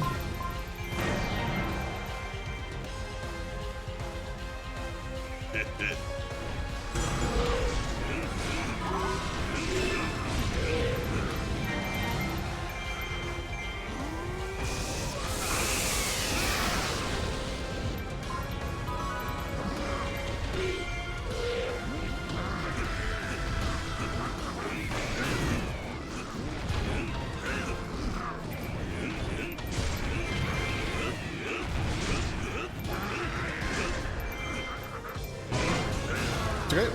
Okay.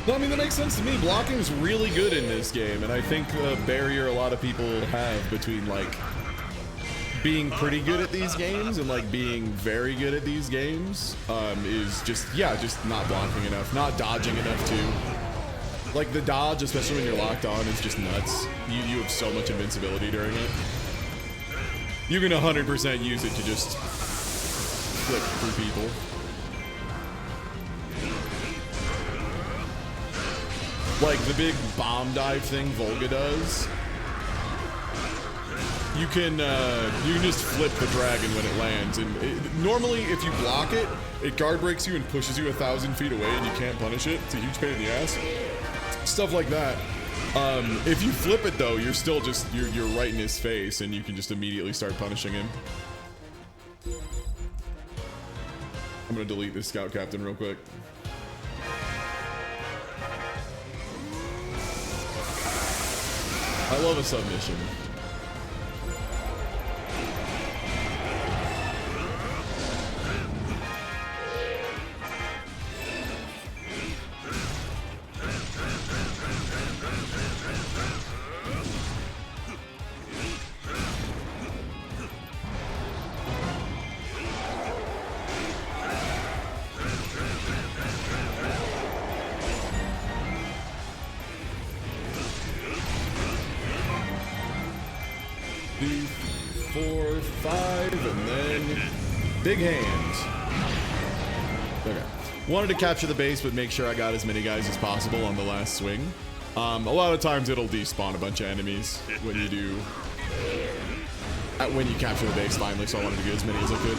No, I mean, that makes sense to me. Blocking's really good in this game, and I think the barrier a lot of people have between, like, being pretty good at these games and, like, being very good at these games is just, yeah, just not blocking enough, not dodging enough, too. Like, the dodge, especially when you're locked on, is just nuts. You have so much invincibility during it. You can 100% use it to just flip through people. Like the big bomb dive thing Volga does. You can just flip the dragon when it lands, and normally if you block it, it guard breaks you and pushes you 1,000 feet away, and you can't punish it. It's a huge pain in the ass. Stuff like that. If you flip it though, you're still just you're right in his face, and you can just immediately start punishing him. I'm gonna delete this scout captain real quick. I love a submission. Big hands. Okay. Wanted to capture the base, but make sure I got as many guys as possible on the last swing. A lot of times it'll despawn a bunch of enemies when you do... when you capture the base finally, so I wanted to get as many as I could.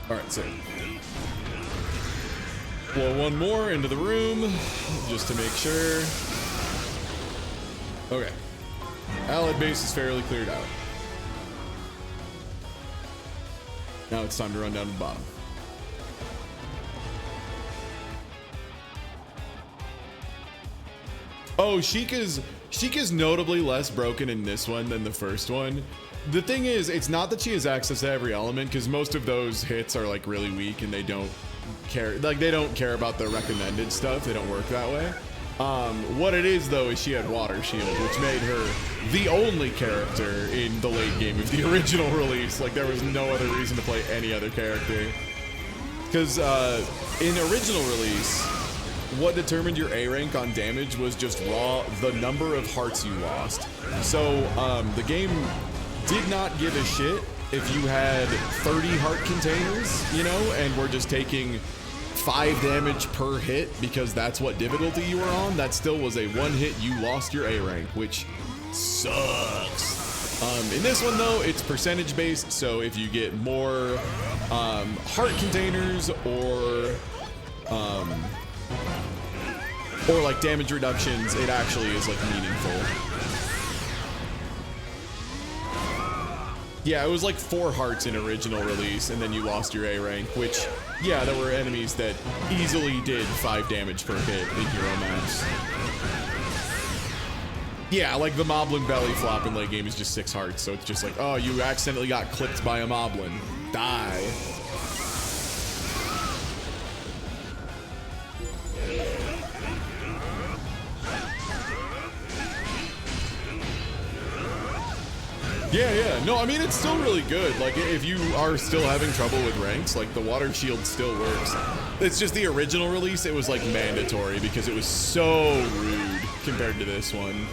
Alright, so... Blow one more into the room, just to make sure. Okay. Allied base is fairly cleared out. Now it's time to run down to the bottom. Oh, Sheikah's notably less broken in this one than the first one. The thing is, it's not that she has access to every element, because most of those hits are like really weak and they don't care, like they don't care about the recommended stuff. They don't work that way. What it is though is she had water shield, which made her the only character in the late game of the original release. Like there was no other reason to play any other character, because in original release what determined your A rank on damage was just the number of hearts you lost. So the game did not give a shit if you had 30 heart containers, you know, and we're just taking 5 damage per hit because that's what difficulty you were on. That still was a 1 hit, you lost your A rank, which sucks. In this one though, it's percentage based, so if you get more heart containers or like damage reductions, it actually is like meaningful. Yeah, it was like 4 hearts in original release, and then you lost your A rank, which, yeah, there were enemies that easily did 5 damage per hit in hero maps. Yeah, like the Moblin belly flop in late game is just 6 hearts, so it's just like, oh, you accidentally got clipped by a Moblin. Die. Yeah. No, I mean, it's still really good. Like, if you are still having trouble with ranks, like, the water shield still works. It's just the original release, it was, like, mandatory because it was so rude compared to this one.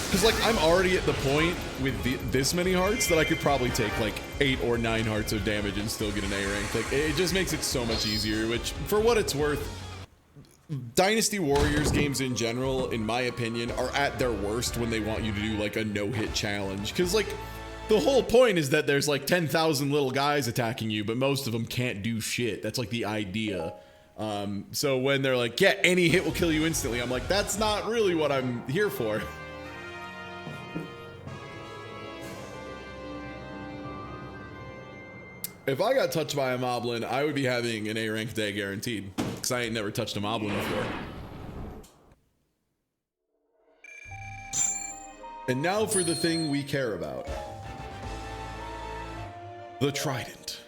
Because, like, I'm already at the point with this many hearts that I could probably take, like, 8 or 9 hearts of damage and still get an A rank. Like, it just makes it so much easier, which, for what it's worth, Dynasty Warriors games in general, in my opinion, are at their worst when they want you to do like a no-hit challenge. Because like the whole point is that there's like 10,000 little guys attacking you, but most of them can't do shit. That's like the idea. So when they're like, yeah, any hit will kill you instantly, I'm like, that's not really what I'm here for. If I got touched by a moblin, I would be having an A rank day guaranteed. Because I ain't never touched a moblin before. And now for the thing we care about. The trident.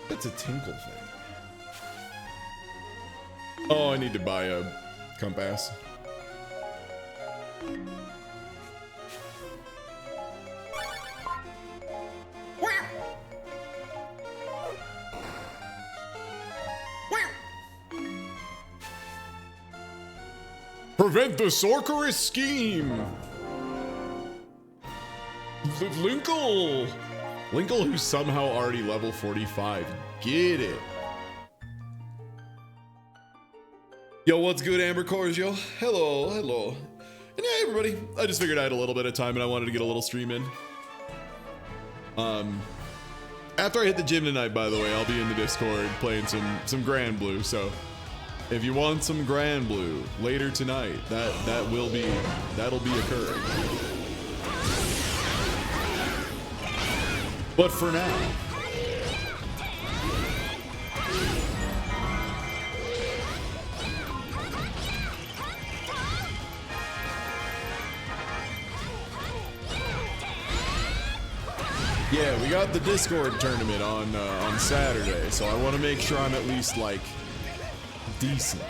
That's a tinkle thing. Oh, I need to buy a compass. Prevent the Sorceress scheme! Linkle! Linkle, who's somehow already level 45. Get it. Yo, what's good, Amber Cordial? Hello, hello. And yeah, everybody, I just figured I had a little bit of time and I wanted to get a little stream in. After I hit the gym tonight, by the way, I'll be in the Discord playing some Grand Blue, so if you want some Grand Blue later tonight, that'll be occurring. But for now, yeah, we got the Discord tournament on Saturday, so I want to make sure I'm at least like decent.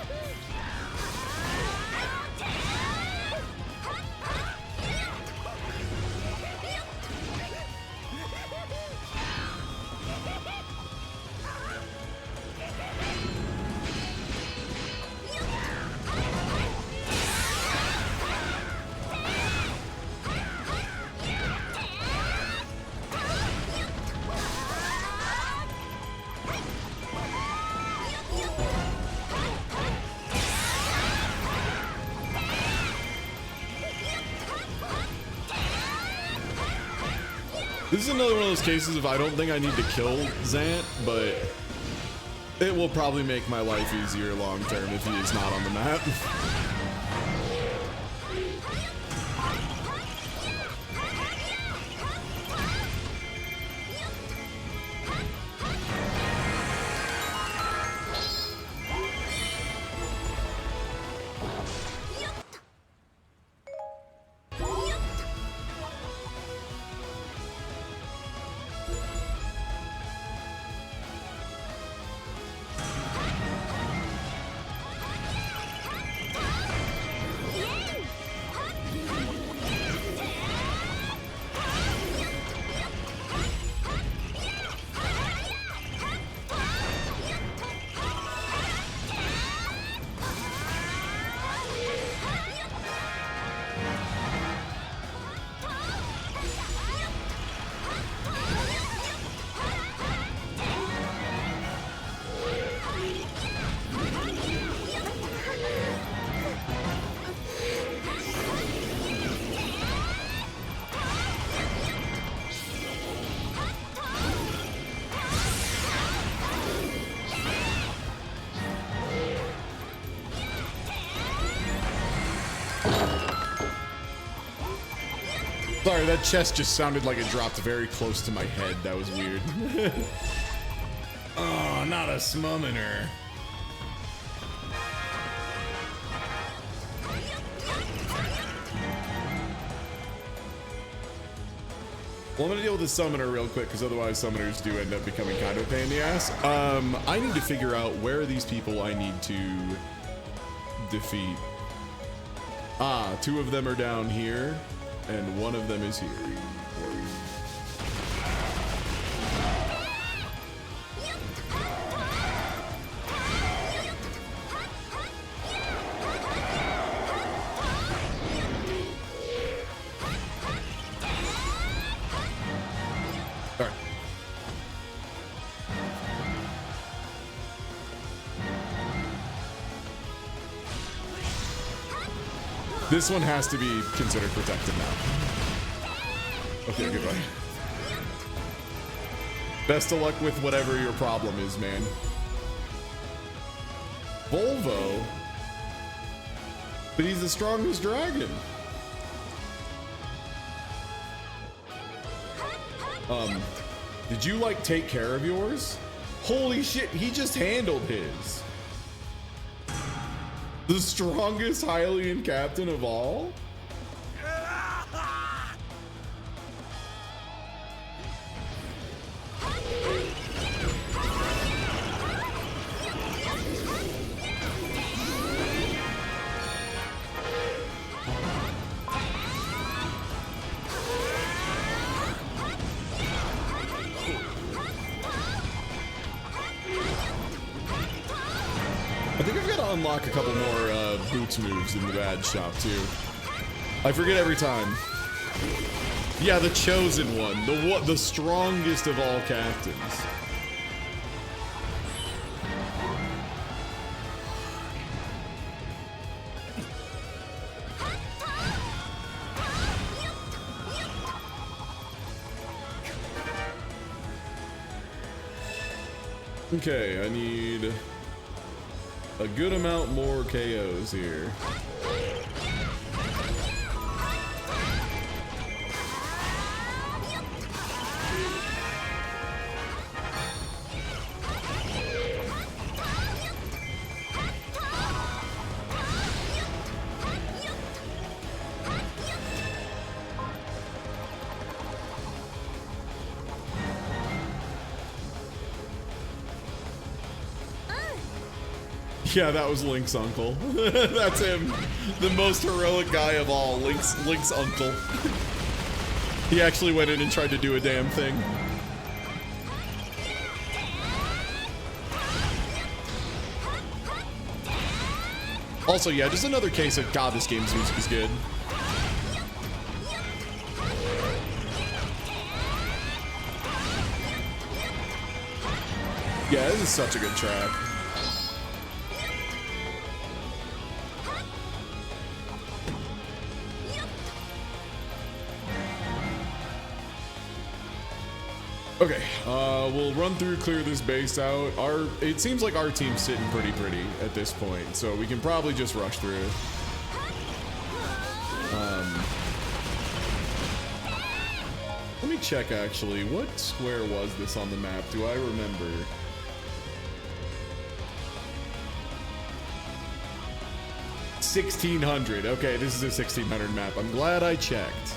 This is another one of those cases of I don't think I need to kill Zant, but it will probably make my life easier long term if he is not on the map. Sorry, that chest just sounded like it dropped very close to my head. That was weird. Oh, not a smummoner. Well, I'm gonna deal with the summoner real quick, because otherwise summoners do end up becoming kind of a pain in the ass. I need to figure out where are these people I need to defeat. Ah, two of them are down here, and one of them is here. This one has to be considered protected now. Okay, goodbye. Best of luck with whatever your problem is, man. Volvo? But he's the strongest dragon. Did you like take care of yours? Holy shit, he just handled his. The strongest Hylian captain of all? I think I've got to unlock a couple more boots moves in the badge shop too. I forget every time. Yeah, the chosen one, the strongest of all captains. Okay, I need a good amount more KOs here. Yeah, that was Link's uncle. That's him. The most heroic guy of all. Link's uncle. He actually went in and tried to do a damn thing. Also, yeah, just another case of God, this game's music is good. Yeah, this is such a good track. Okay, we'll run through, clear this base out. It seems like our team's sitting pretty at this point, so we can probably just rush through. Let me check actually. What square was this on the map? Do I remember? $1,600. Okay, this is a 1,600 map. I'm glad I checked.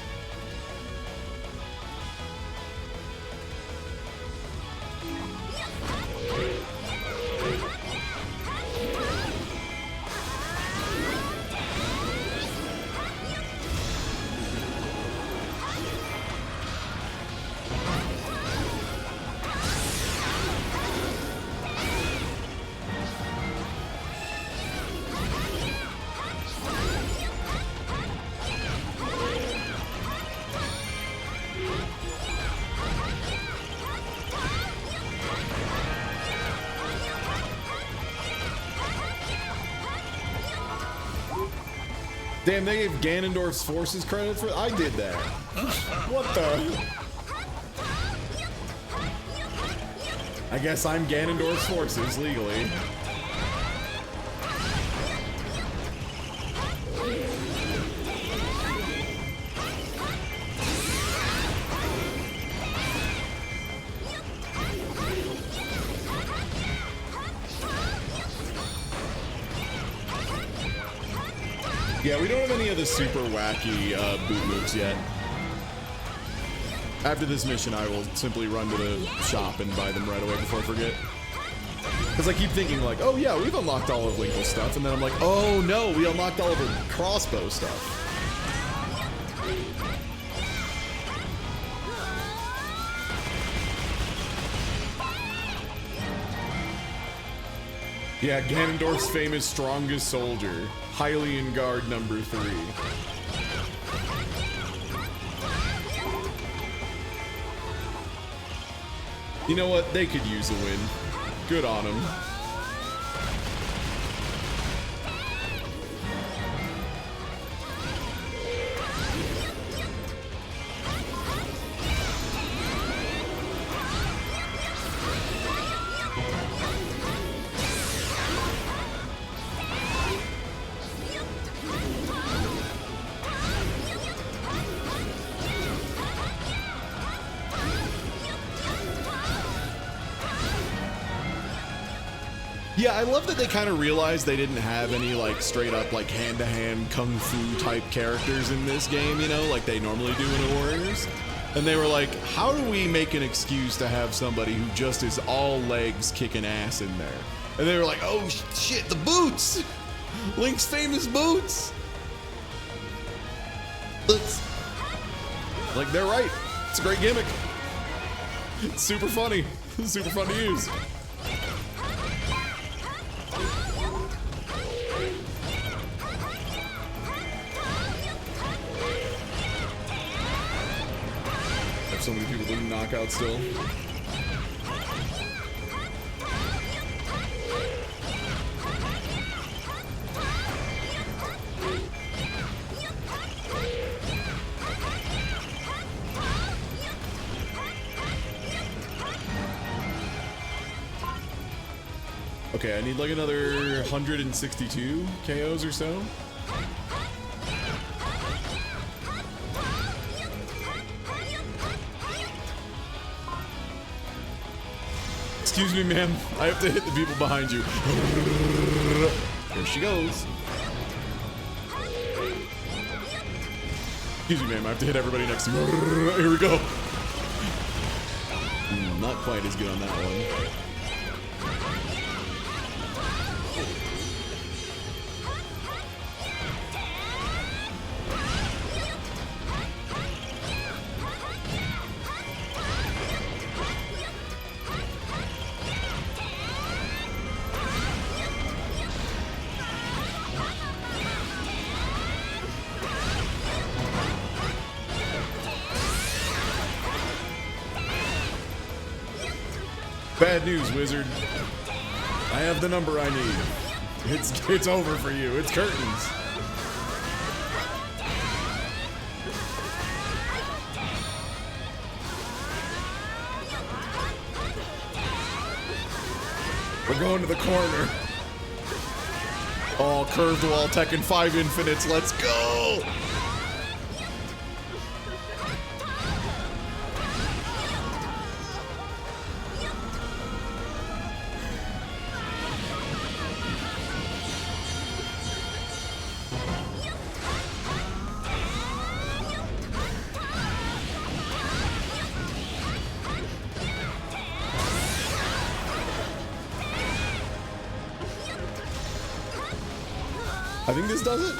Damn, they gave Ganondorf's forces credit for. I did that. What the? I guess I'm Ganondorf's forces legally. Yeah, we don't have any of the super wacky boot moves yet. After this mission, I will simply run to the shop and buy them right away before I forget. Because I keep thinking like, oh yeah, we've unlocked all of Linkle's stuff, and then I'm like, oh no, we unlocked all of her crossbow stuff. Yeah, Ganondorf's famous strongest soldier, Hylian Guard number 3. You know what? They could use a win. Good on them. Yeah, I love that they kind of realized they didn't have any like straight up like hand-to-hand kung fu type characters in this game, you know, like they normally do in the Warriors. And they were like, how do we make an excuse to have somebody who just is all legs kicking ass in there? And they were like, oh shit, the boots! Link's famous boots! Like, they're right. It's a great gimmick. It's super funny. Super fun to use. Have so many people doing knockout still. Okay, I need like another 162 KOs or so. Excuse me, ma'am. I have to hit the people behind you. Here she goes. Excuse me, ma'am. I have to hit everybody next to me. Here we go. Not quite as good on that one. Bad news, wizard. I have the number I need. It's over for you. It's curtains. We're going to the corner. Oh, curved wall, Tekken 5 infinites. Let's go. I think this does it.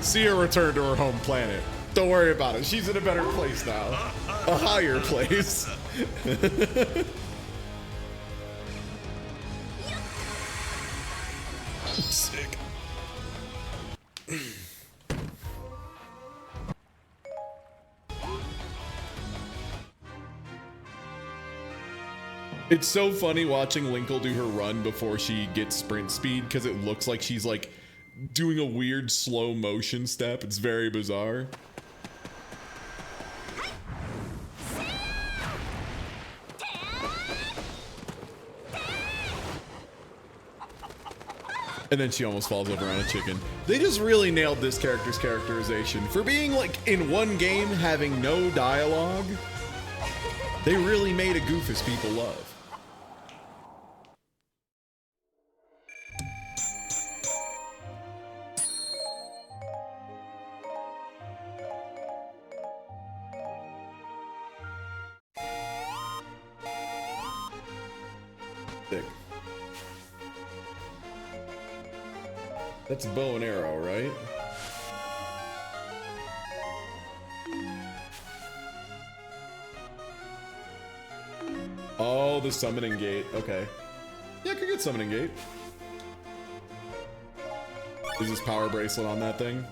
See her return to her home planet. Don't worry about it. She's in a better place now. A higher place. Sick. It's so funny watching Linkle do her run before she gets sprint speed because it looks like she's like doing a weird slow motion step. It's very bizarre. And then she almost falls over on a chicken. They just really nailed this character's characterization. For being like in one game having no dialogue, they really made a Goofus people love. Thick. That's a bow and arrow, right? Oh, the summoning gate. Okay. Yeah, I could get summoning gate. Is this power bracelet on that thing?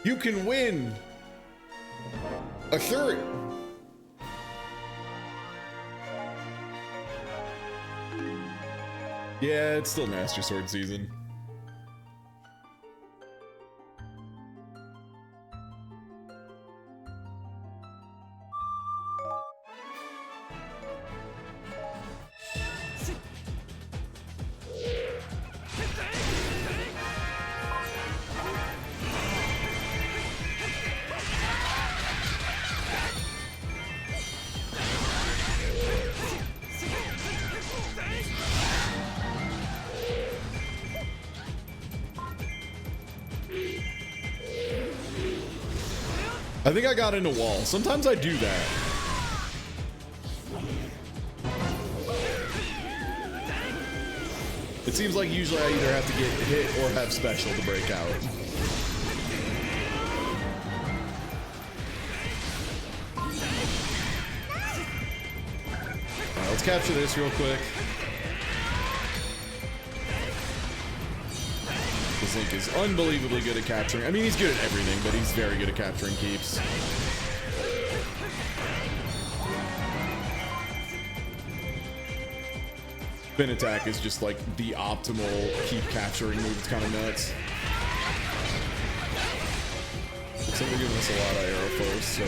You can win a shirt. Yeah, it's still Master Sword season. I think I got into wall. Sometimes I do that. It seems like usually I either have to get hit or have special to break out. Alright, let's capture this real quick. This Link is unbelievably good at capturing. I mean, he's good at everything, but he's very good at capturing keeps. Spin attack is just like the optimal keep capturing move. It's kind of nuts. Looks like they're giving us a lot of arrow foes, so.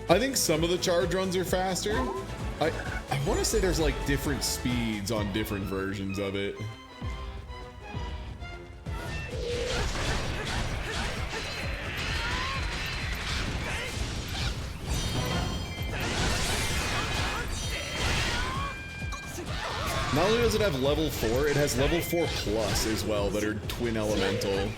I think some of the charge runs are faster. I want to say there's like different speeds on different versions of it. Not only does it have level 4, it has level 4 plus as well that are twin elemental.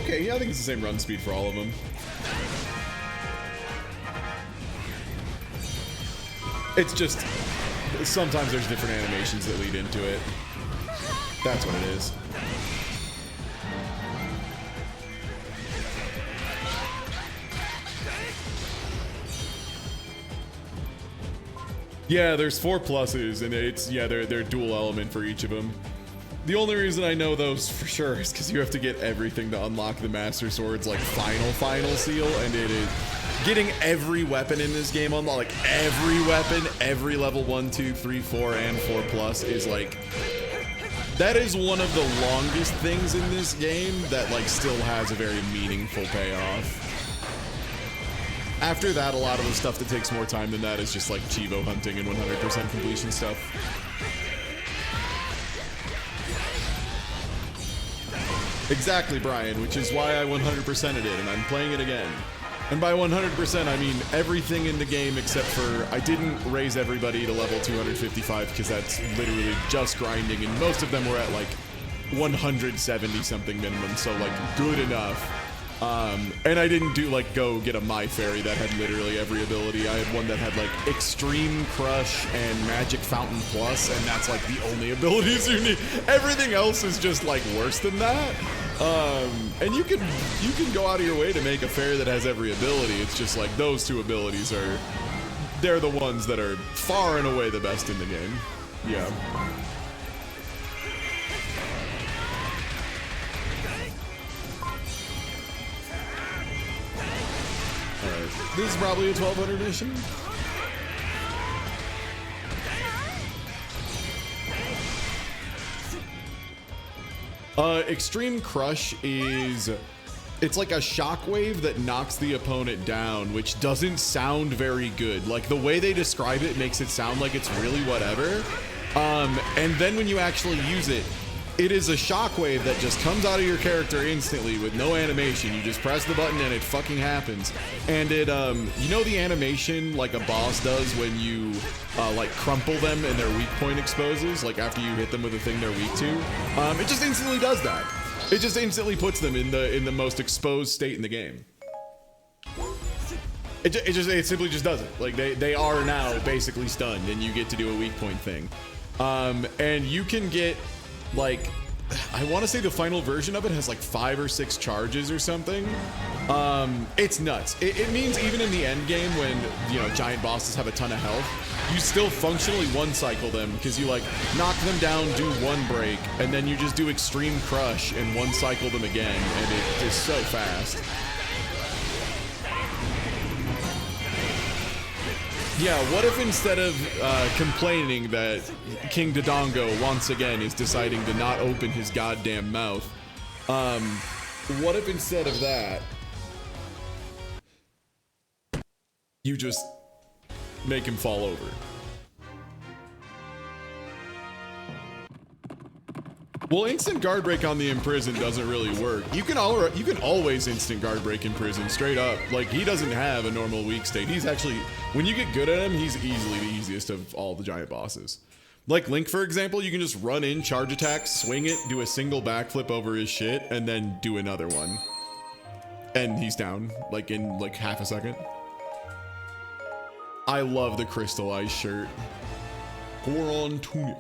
Okay, yeah, I think it's the same run speed for all of them. It's just, sometimes there's different animations that lead into it. That's what it is. Yeah, there's 4 pluses, and it's, yeah, they're dual element for each of them. The only reason I know those for sure is because you have to get everything to unlock the Master Sword's like final seal, and it is getting every weapon in this game on like every weapon, every level 1, 2, 3, 4, and 4 plus is like, that is one of the longest things in this game that like still has a very meaningful payoff. After that, a lot of the stuff that takes more time than that is just like Chivo hunting and 100% completion stuff. Exactly, Brian, which is why I 100%ed it, and I'm playing it again. And by 100%, I mean everything in the game except for I didn't raise everybody to level 255 because that's literally just grinding, and most of them were at like 170 something minimum, so like good enough. And I didn't do like go get a My Fairy that had literally every ability. I had one that had like Extreme Crush and Magic Fountain Plus, and that's like the only abilities you need. Everything else is just like worse than that. And you can go out of your way to make a fairy that has every ability. It's just like those 2 abilities they're the ones that are far and away the best in the game. Yeah. Alright, this is probably a 1200 mission. Extreme Crush is, it's like a shockwave that knocks the opponent down, which doesn't sound very good. Like the way they describe it makes it sound like it's really whatever. And then when you actually use it, it is a shockwave that just comes out of your character instantly with no animation. You just press the button and it fucking happens. And it, you know the animation like a boss does when you like crumple them and their weak point exposes, like after you hit them with a thing they're weak to? It just instantly does that. It just instantly puts them in the most exposed state in the game. It simply just does it. Like they are now basically stunned, and you get to do a weak point thing. And you can get like, I want to say the final version of it has like 5 or 6 charges or something. It's nuts. It means even in the end game when, you know, giant bosses have a ton of health, you still functionally one cycle them because you like knock them down, do 1 break, and then you just do Extreme Crush and one cycle them again, and it is so fast. Yeah, what if instead of complaining that King Dodongo once again is deciding to not open his goddamn mouth, what if instead of that, you just make him fall over? Well, instant guard break on the imprisoned doesn't really work. You can always instant guard break imprisoned, straight up. Like, he doesn't have a normal weak state. He's actually, when you get good at him, he's easily the easiest of all the giant bosses. Like Link, for example, you can just run in, charge attack, swing it, do a single backflip over his shit, and then do another one. And he's down, like in like half a second. I love the crystallized shirt. Goron tunic.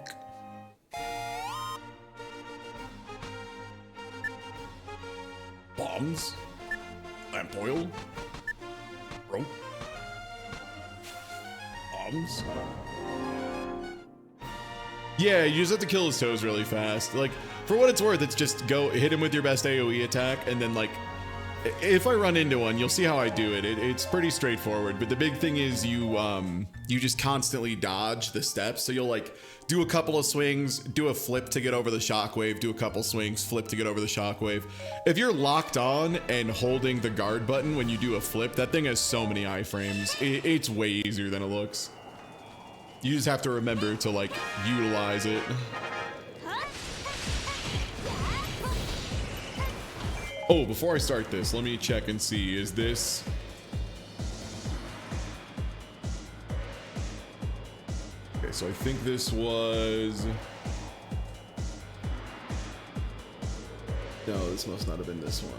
Bombs, lamp oil, rope, bombs. Yeah, you just have to kill his toes really fast. Like, for what it's worth, it's just go hit him with your best AoE attack, and then like, if I run into one, you'll see how I do it. It's pretty straightforward, but the big thing is you just constantly dodge the steps. So you'll like do a couple of swings, do a flip to get over the shockwave, do a couple swings, flip to get over the shockwave. If you're locked on and holding the guard button when you do a flip, that thing has so many iframes. It's way easier than it looks. You just have to remember to like utilize it. Oh, before I start this, let me check and see, is this... Okay, so I think this was... No, this must not have been this one.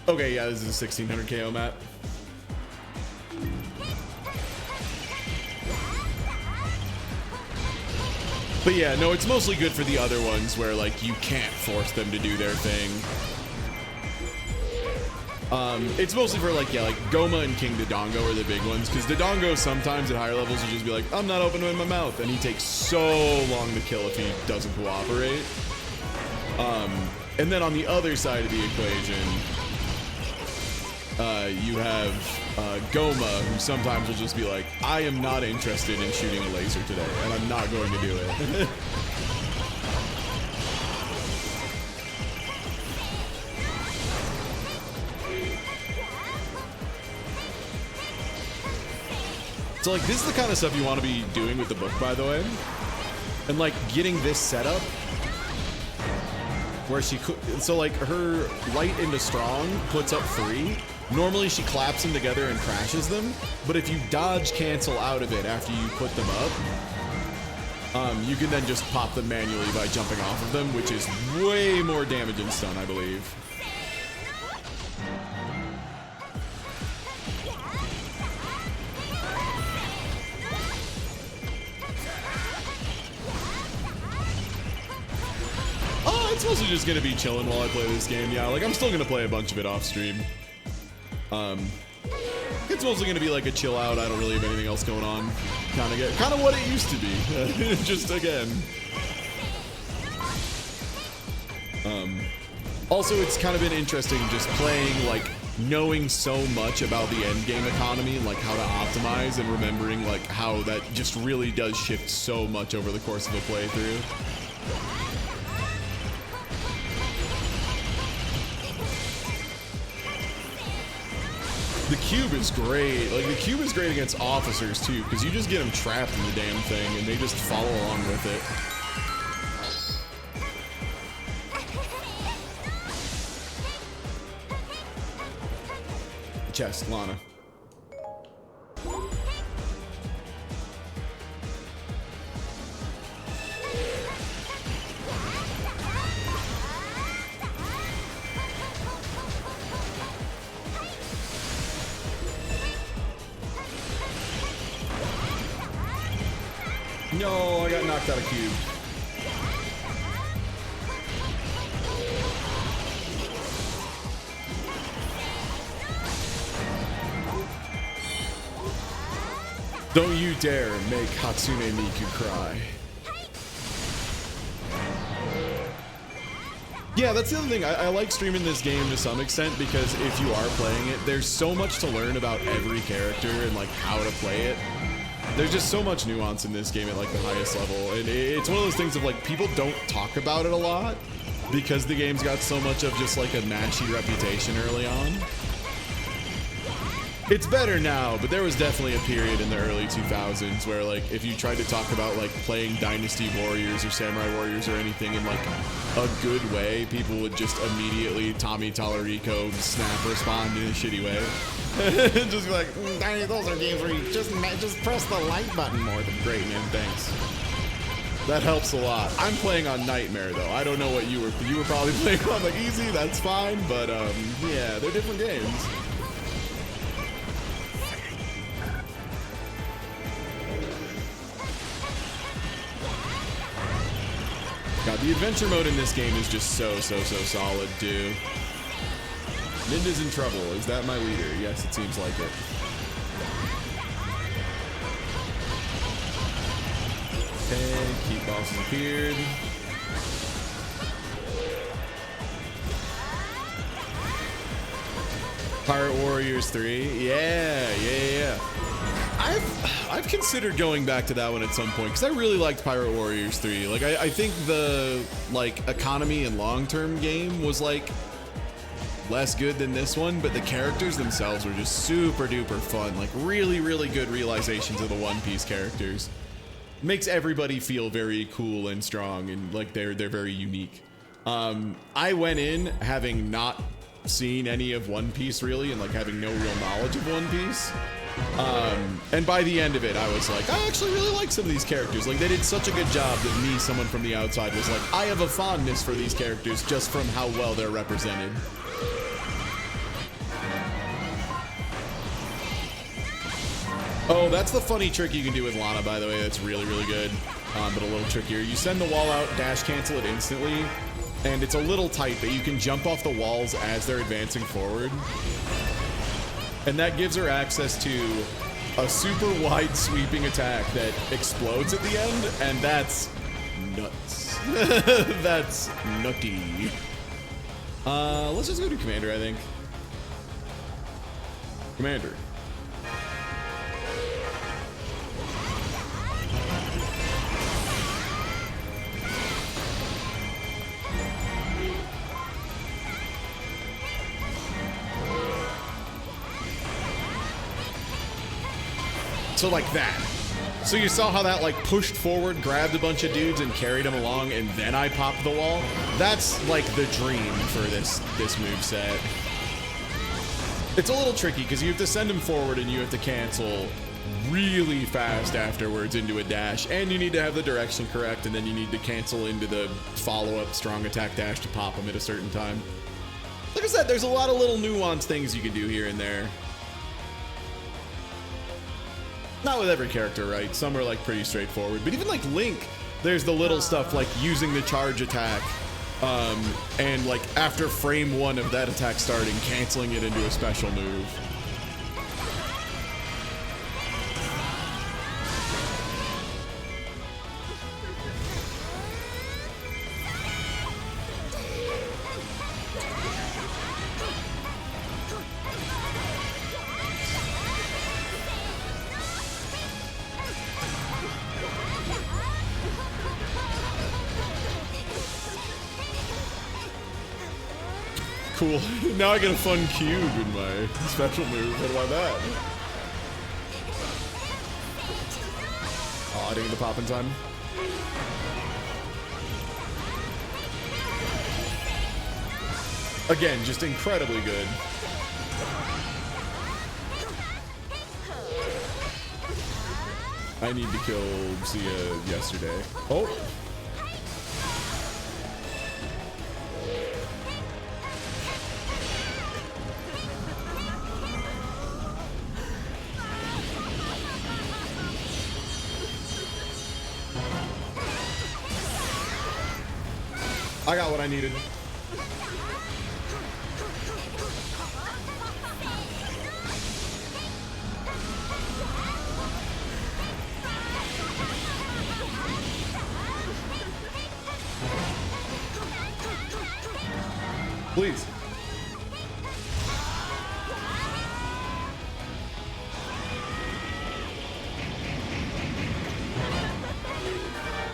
Okay, yeah, this is a 1600 KO map. But yeah, no, it's mostly good for the other ones where like you can't force them to do their thing. It's mostly for like, yeah, like Goma and King Dodongo are the big ones, because Dodongo sometimes at higher levels will just be like, I'm not opening my mouth, and he takes so long to kill if he doesn't cooperate. And then on the other side of the equation, you have Goma, who sometimes will just be like, I am not interested in shooting a laser today, and I'm not going to do it. So like, this is the kind of stuff you want to be doing with the book, by the way. And like, getting this setup where she could, so like her light into strong puts up 3. Normally she claps them together and crashes them, but if you dodge cancel out of it after you put them up, you can then just pop them manually by jumping off of them, which is way more damage and stun, I believe. It's mostly just gonna be chilling while I play this game. Yeah, like I'm still gonna play a bunch of it off stream. It's mostly gonna be like a chill out. I don't really have anything else going on. Kind of what it used to be. Just again. Also, it's kind of been interesting just playing, like knowing so much about the end game economy and like how to optimize, and remembering like how that just really does shift so much over the course of a playthrough. The cube is great. Like, the cube is great against officers, too, because you just get them trapped in the damn thing, and they just follow along with it. Chest, Lana. No, I got knocked out of cube. Don't you dare make Hatsune Miku cry. Yeah, that's the other thing. I like streaming this game to some extent because if you are playing it, there's so much to learn about every character and like how to play it. There's just so much nuance in this game at like the highest level. And it's one of those things of like people don't talk about it a lot because the game's got so much of just like a mashy reputation early on. It's better now, but there was definitely a period in the early 2000s where like if you tried to talk about like playing Dynasty Warriors or Samurai Warriors or anything in like a good way, people would just immediately Tommy Tallarico snap respond in a shitty way. Just be like, those are games where you just press the like button more than great, man, thanks. That helps a lot. I'm playing on Nightmare though. I don't know what you were probably playing on like easy, that's fine, but yeah, they're different games. God, the adventure mode in this game is just so solid, dude. Ninja's in trouble. Is that my leader? Yes, it seems like it. Okay, keep bosses appeared. Pirate Warriors 3. Yeah. I've considered going back to that one at some point because I really liked Pirate Warriors 3. Like I think the like economy and long-term game was like less good than this one, but the characters themselves were just super duper fun. Like really good realizations of the One Piece characters. Makes everybody feel very cool and strong and like they're very unique. I went in having not seen any of One Piece really and like having no real knowledge of One Piece. And by the end of it, I was like, I actually really like some of these characters. Like, they did such a good job that me, someone from the outside, was like, I have a fondness for these characters just from how well they're represented. Oh, that's the funny trick you can do with Lana, by the way. That's really good, but a little trickier. You send the wall out, dash cancel it instantly, and it's a little tight, but you can jump off the walls as they're advancing forward. And that gives her access to a super wide sweeping attack that explodes at the end, and that's nuts. That's nutty. Let's just go to Commander, I think. Commander. So like that. So you saw how that like pushed forward, grabbed a bunch of dudes and carried them along, and then I popped the wall? That's like the dream for this moveset. It's a little tricky because you have to send them forward and you have to cancel really fast afterwards into a dash, and you need to have the direction correct, and then you need to cancel into the follow-up strong attack dash to pop them at a certain time. Like I said, there's a lot of little nuanced things you can do here and there. Not with every character, right? Some are like pretty straightforward, but even like Link, there's the little stuff like using the charge attack, and like after frame 1 of that attack starting, canceling it into a special move. Cool. Now I get a fun cube in my special move. What about that? Oh, I didn't get the pop in time. Again, just incredibly good. I need to kill Zia yesterday. Oh. I got what I needed. Please.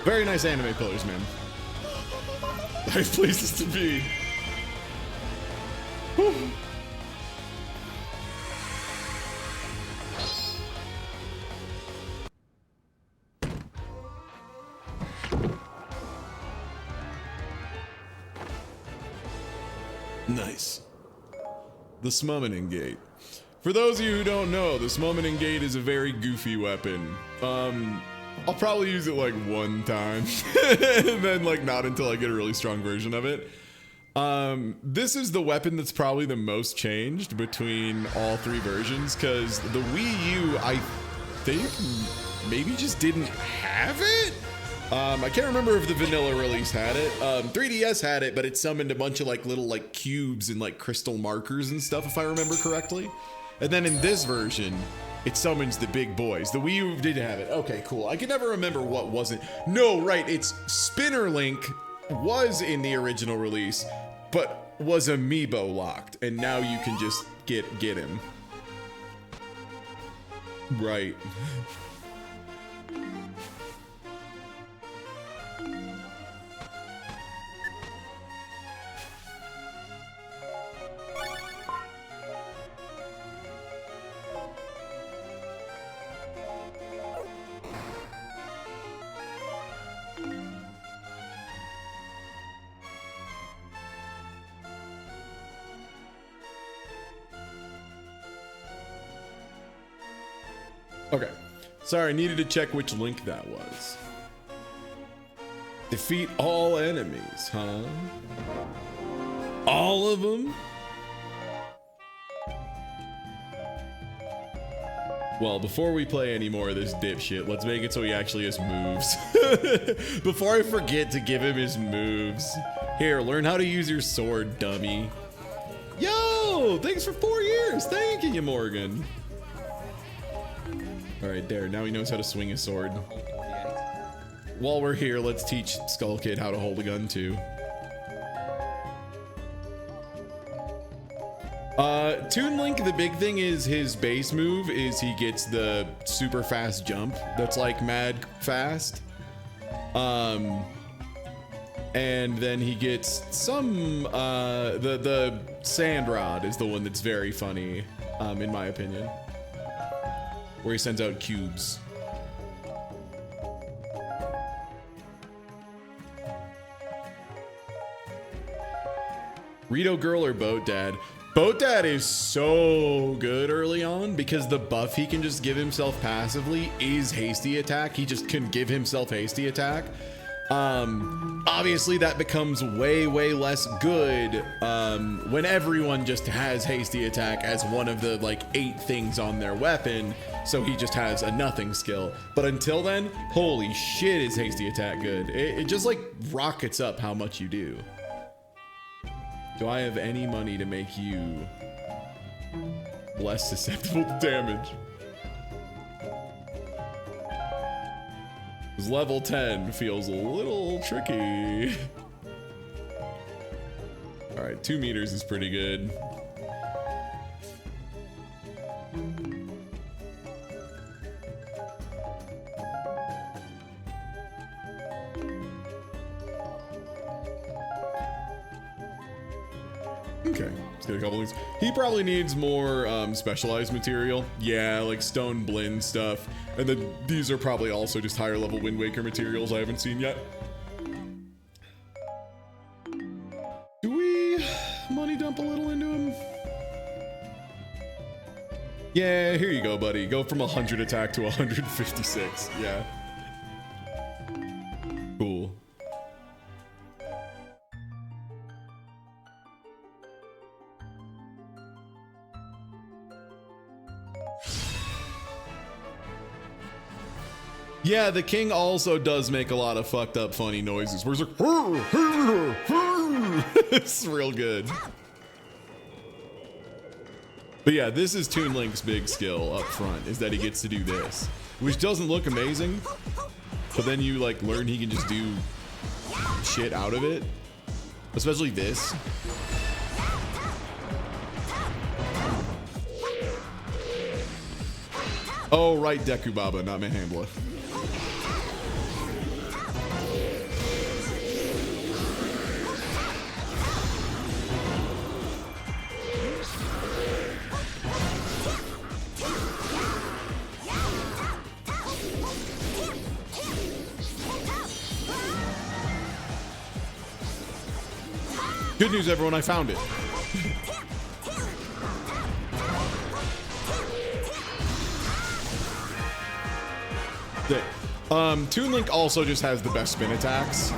Very nice anime colors, man. Nice places to be. Whew. Nice. The Summoning Gate. For those of you who don't know, the Summoning Gate is a very goofy weapon. I'll probably use it like one time and then like not until I get a really strong version of it. This is the weapon that's probably the most changed between all three versions because the Wii U, I think maybe just didn't have it. I can't remember if the vanilla release had it. 3DS had it, but it summoned a bunch of like little like cubes and like crystal markers and stuff, if I remember correctly. And then in this version, it summons the big boys. The Wii U did have it. Okay, cool. I can never remember what wasn't. No, right. It's Spinner Link was in the original release, but was amiibo locked, and now you can just get him. Right. Okay. Sorry, I needed to check which link that was. Defeat all enemies, huh? All of them? Well, before we play any more of this dipshit, let's make it so he actually has moves. Before I forget to give him his moves. Here, learn how to use your sword, dummy. Yo, thanks for 4 years. Thank you, Morgan. All right, there. Now he knows how to swing his sword. While we're here, let's teach Skull Kid how to hold a gun too. Toon Link, the big thing is his base move is he gets the super fast jump that's like mad fast. And then he gets some, the sand rod is the one that's very funny, in my opinion. Where he sends out cubes. Rito Girl or Boat Dad? Boat Dad is so good early on because the buff he can just give himself passively is hasty attack. He just can give himself hasty attack. Obviously that becomes way less good when everyone just has hasty attack as one of the like 8 things on their weapon, so he just has a nothing skill. But until then, holy shit is hasty attack good. It just like rockets up how much you do. Do I have any money to make you less susceptible to damage? Level 10 feels a little tricky. All right, 2 meters is pretty good. Okay, let's get a couple things. He probably needs more specialized material. Yeah, like stone blend stuff. And then these are probably also just higher level Wind Waker materials I haven't seen yet. Do we money dump a little into him? Yeah, here you go, buddy. Go from 100 attack to 156. Yeah. Cool. Yeah, the king also does make a lot of fucked up funny noises. Where's it? It's real good. But yeah, this is Toon Link's big skill up front, is that he gets to do this, which doesn't look amazing, but then you like learn he can just do shit out of it, especially this. Oh, right, Deku Baba, not Mahamla. Good news, everyone, I found it. Toon Link also just has the best spin attacks.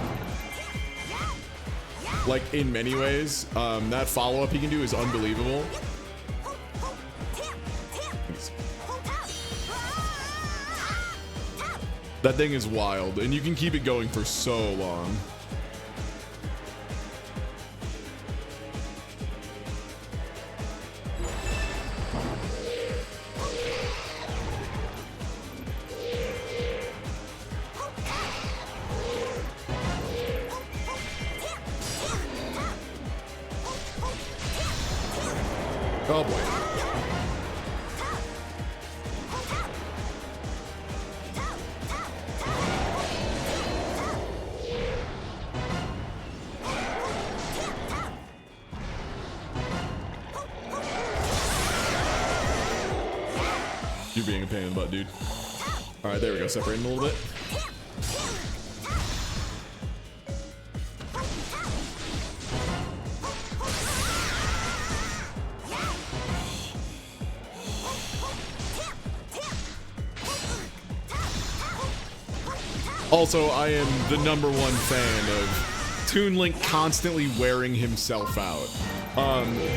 Like, in many ways. That follow-up he can do is unbelievable. That thing is wild, and you can keep it going for so long. Oh boy. You're being a pain in the butt, dude. All right, there we go. Separating a little bit. Also, I am the #1 fan of Toon Link constantly wearing himself out.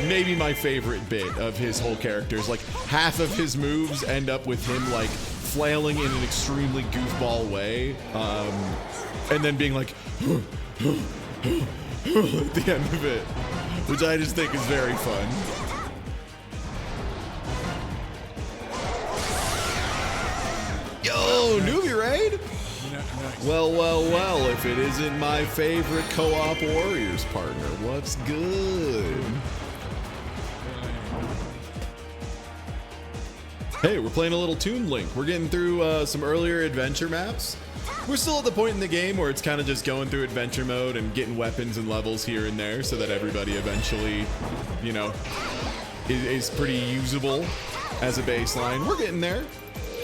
Maybe my favorite bit of his whole character is like half of his moves end up with him like flailing in an extremely goofball way, and then being like at the end of it, which I just think is very fun. Yo, newbie raid? Well, well, well, if it isn't my favorite co-op Warriors partner, what's good? Hey, we're playing a little Toon Link. We're getting through some earlier adventure maps. We're still at the point in the game where it's kind of just going through adventure mode and getting weapons and levels here and there so that everybody eventually, you know, is pretty usable as a baseline. We're getting there.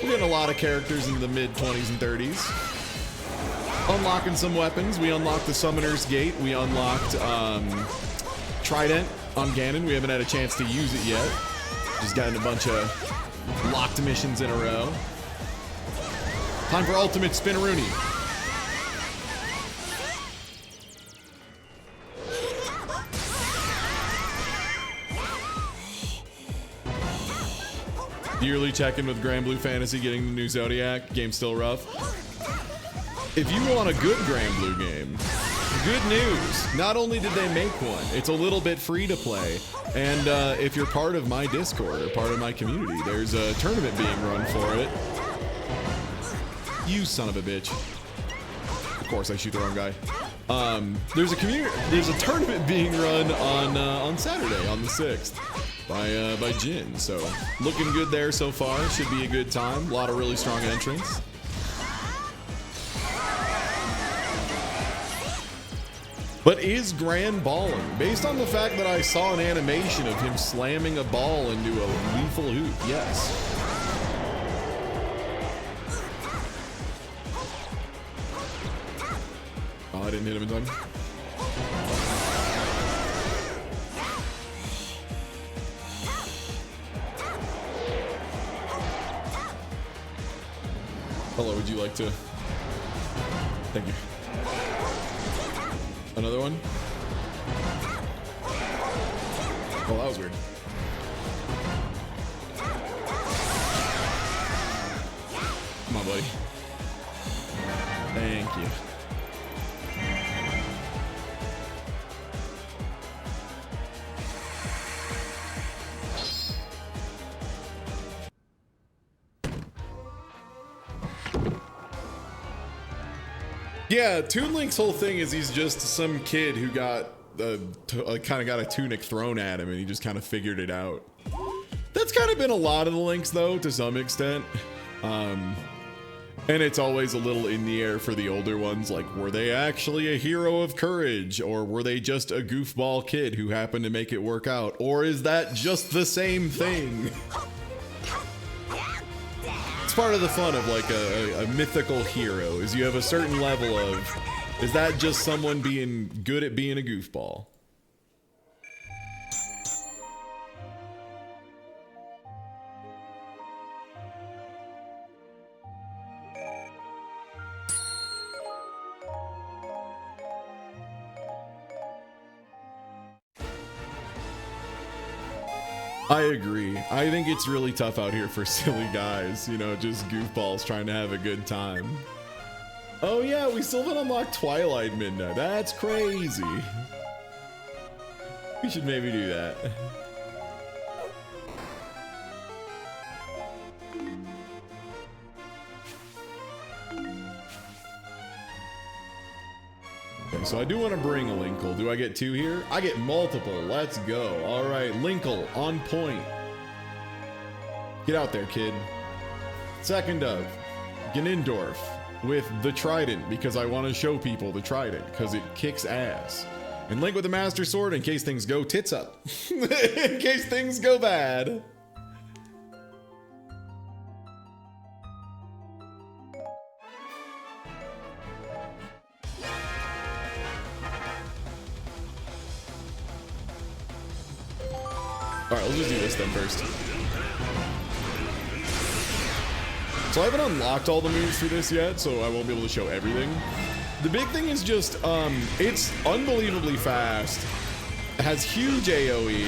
We're getting a lot of characters in the mid-20s and 30s. Unlocking some weapons. We unlocked the Summoner's Gate. We unlocked Trident on Ganon. We haven't had a chance to use it yet. Just gotten a bunch of locked missions in a row. Time for Ultimate Spinneroonie. Yearly check-in with Grand Blue Fantasy, getting the new Zodiac. Game's still rough. If you want a good Grand Blue game, good news. Not only did they make one, it's a little bit free to play. And if you're part of my Discord or part of my community, there's a tournament being run for it. You son of a bitch. Of course, I shoot the wrong guy. There's a tournament being run on Saturday, on the 6th, by Jin. So looking good there so far. Should be a good time. A lot of really strong entrants. But is Gran balling? Based on the fact that I saw an animation of him slamming a ball into a lethal hoop, yes. Oh, I didn't hit him in time. Hello, would you like to? Thank you. Another one? Oh, that was weird. Come on, buddy. Thank you. Yeah, Toon Link's whole thing is he's just some kid who got kind of got a tunic thrown at him and he just kind of figured it out. That's kind of been a lot of the Links though, to some extent. And it's always a little in the air for the older ones, like, were they actually a hero of courage, or were they just a goofball kid who happened to make it work out, or is that just the same thing? It's part of the fun of like a mythical hero, is you have a certain level of, is that just someone being good at being a goofball? I agree. I think it's really tough out here for silly guys, you know, just goofballs trying to have a good time. Oh yeah, we still haven't unlocked Twilight Midnight. That's crazy. We should maybe do that. Okay, so I do want to bring a Linkle. Do I get 2 here? I get multiple. Let's go. All right, Linkle on point. Get out there, kid. Second of Ganondorf with the Trident, because I want to show people the Trident because it kicks ass. And Link with the Master Sword in case things go tits up. In case things go bad. Alright, let's just do this then first. So I haven't unlocked all the moves for this yet, so I won't be able to show everything. The big thing is just, it's unbelievably fast. It has huge AoE,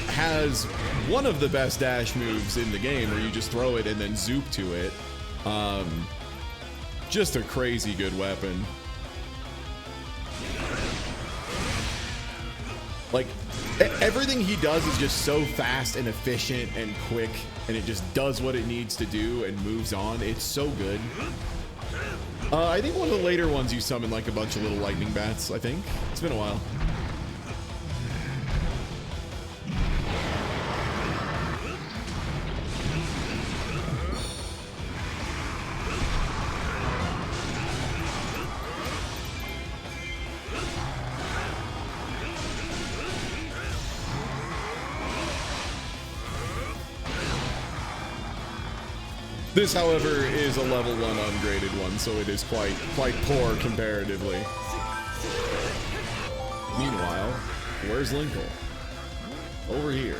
has one of the best dash moves in the game where you just throw it and then zoop to it. Just a crazy good weapon. Like, everything he does is just so fast and efficient and quick, and it just does what it needs to do and moves on. It's so good. I think one of the later ones you summon like a bunch of little lightning bats, I think. It's been a while. This, however, is a level 1 ungraded one, so it is quite poor comparatively. Meanwhile, where's Linkle? Over here.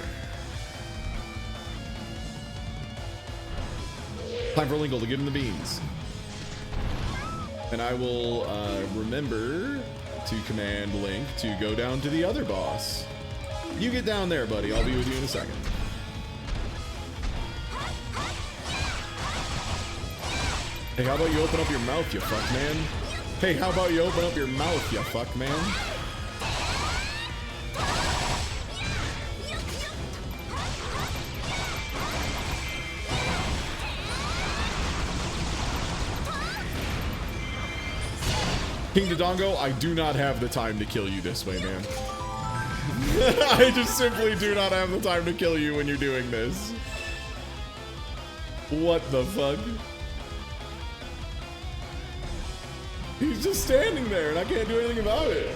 Time for Linkle to give him the beans. And I will remember to command Link to go down to the other boss. You get down there, buddy. I'll be with you in a second. Hey, how about you open up your mouth, you fuck man? Hey, how about you open up your mouth, you fuck man? King Dodongo, I do not have the time to kill you this way, man. I just simply do not have the time to kill you when you're doing this. What the fuck? He's just standing there and I can't do anything about it.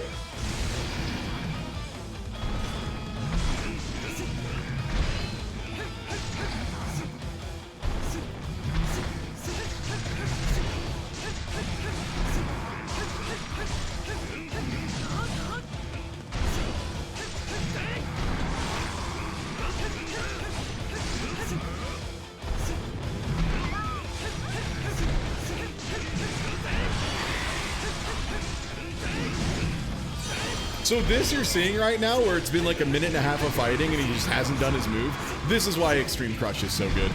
So this you're seeing right now, where it's been like a minute and a half of fighting and he just hasn't done his move, this is why Extreme Crush is so good.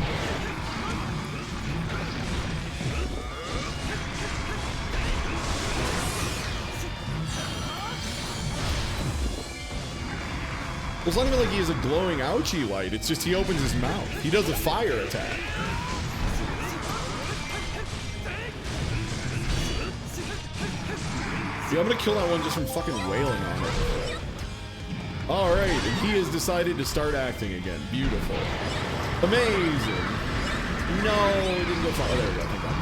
Well, it's not even like he has a glowing ouchie light, it's just he opens his mouth. He does a fire attack. Yeah, I'm gonna kill that one just from fucking wailing on it. Alright, and he has decided to start acting again. Beautiful. Amazing. No, it didn't go far. Oh, there we go. Thank God.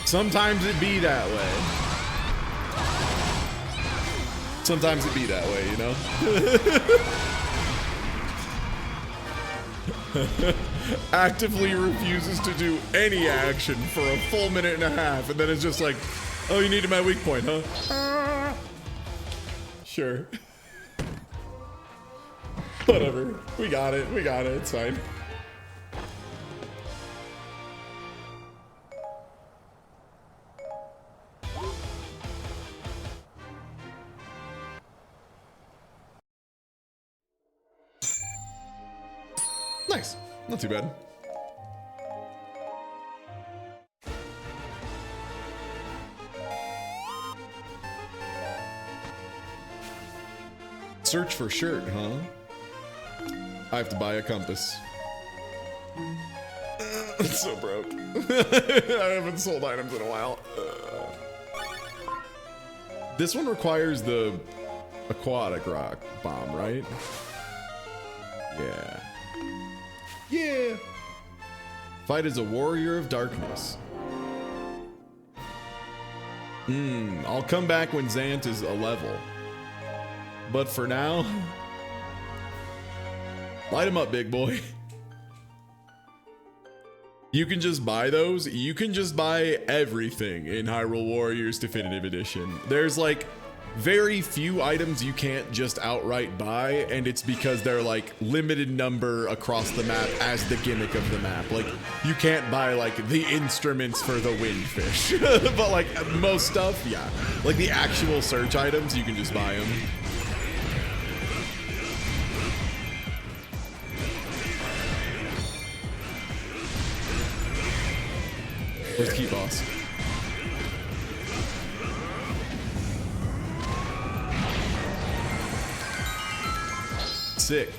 Sometimes it be that way. Sometimes it be that way, you know? Actively refuses to do any action for a full minute and a half, and then it's just like, oh, you needed my weak point, huh? Sure. Whatever. We got it. We got it. It's fine. Nice. Not too bad. Search for shirt, huh? I have to buy a compass. It's so broke. I haven't sold items in a while. This one requires the aquatic rock bomb, right? Yeah. Yeah. Fight as a warrior of darkness. I'll come back when Zant is a level. But for now, light him up, big boy. You can just buy those. You can just buy everything in Hyrule Warriors Definitive Edition. There's like very few items you can't just outright buy, and it's because they're like limited number across the map as the gimmick of the map. Like you can't buy like the instruments for the windfish, but like most stuff, yeah. Like the actual search items, you can just buy them. Where's Key Boss? Sick.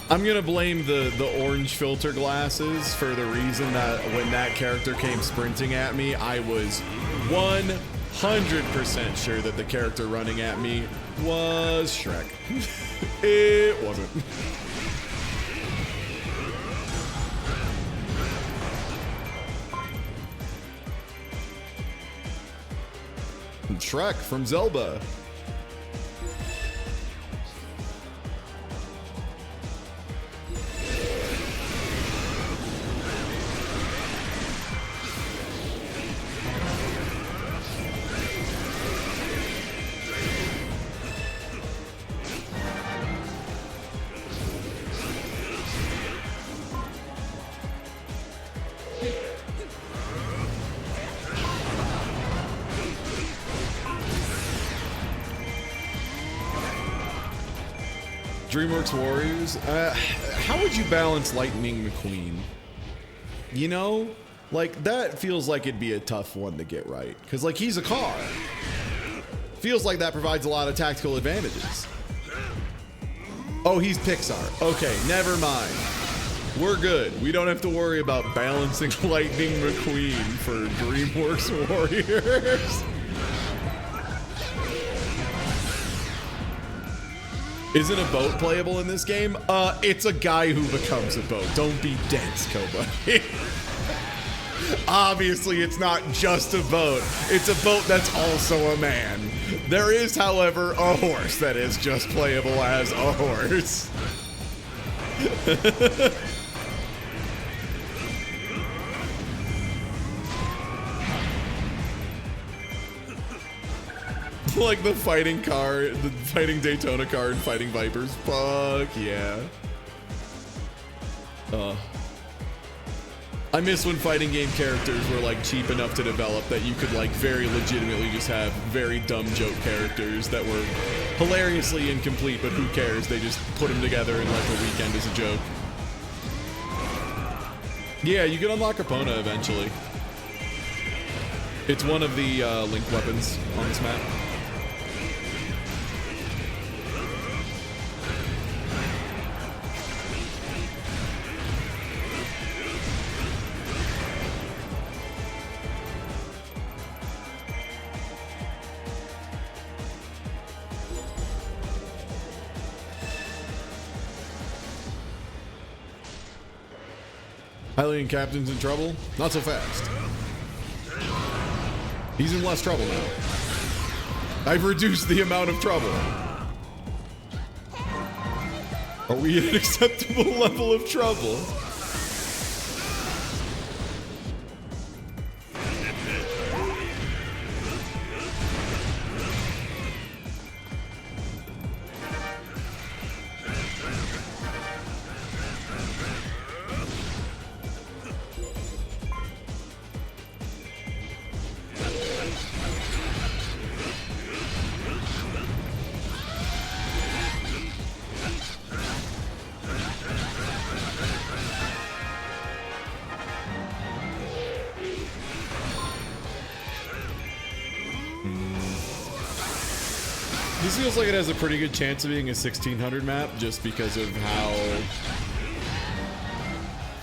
I'm gonna blame the orange filter glasses for the reason that when that character came sprinting at me, I was 100% sure that the character running at me was Shrek. It wasn't. Shrek from Zelda. DreamWorks Warriors. How would you balance Lightning McQueen? You know, like that feels like it'd be a tough one to get right. Cause like he's a car. Feels like that provides a lot of tactical advantages. Oh, he's Pixar. Okay, never mind. We're good. We don't have to worry about balancing Lightning McQueen for DreamWorks Warriors. Isn't a boat playable in this game? It's a guy who becomes a boat. Don't be dense, Koba. Obviously, it's not just a boat. It's a boat that's also a man. There is, however, a horse that is just playable as a horse. Like the fighting car, the fighting Daytona car and fighting Vipers. Fuck yeah. I miss when fighting game characters were like cheap enough to develop that you could like very legitimately just have very dumb joke characters that were hilariously incomplete, but who cares? They just put them together in like a weekend as a joke. Yeah, you can unlock Epona eventually. It's one of the Link weapons on this map. Hylian Captain's in trouble? Not so fast. He's in less trouble now. I've reduced the amount of trouble. Are we at an acceptable level of trouble? This feels like it has a pretty good chance of being a 1600 map just because of how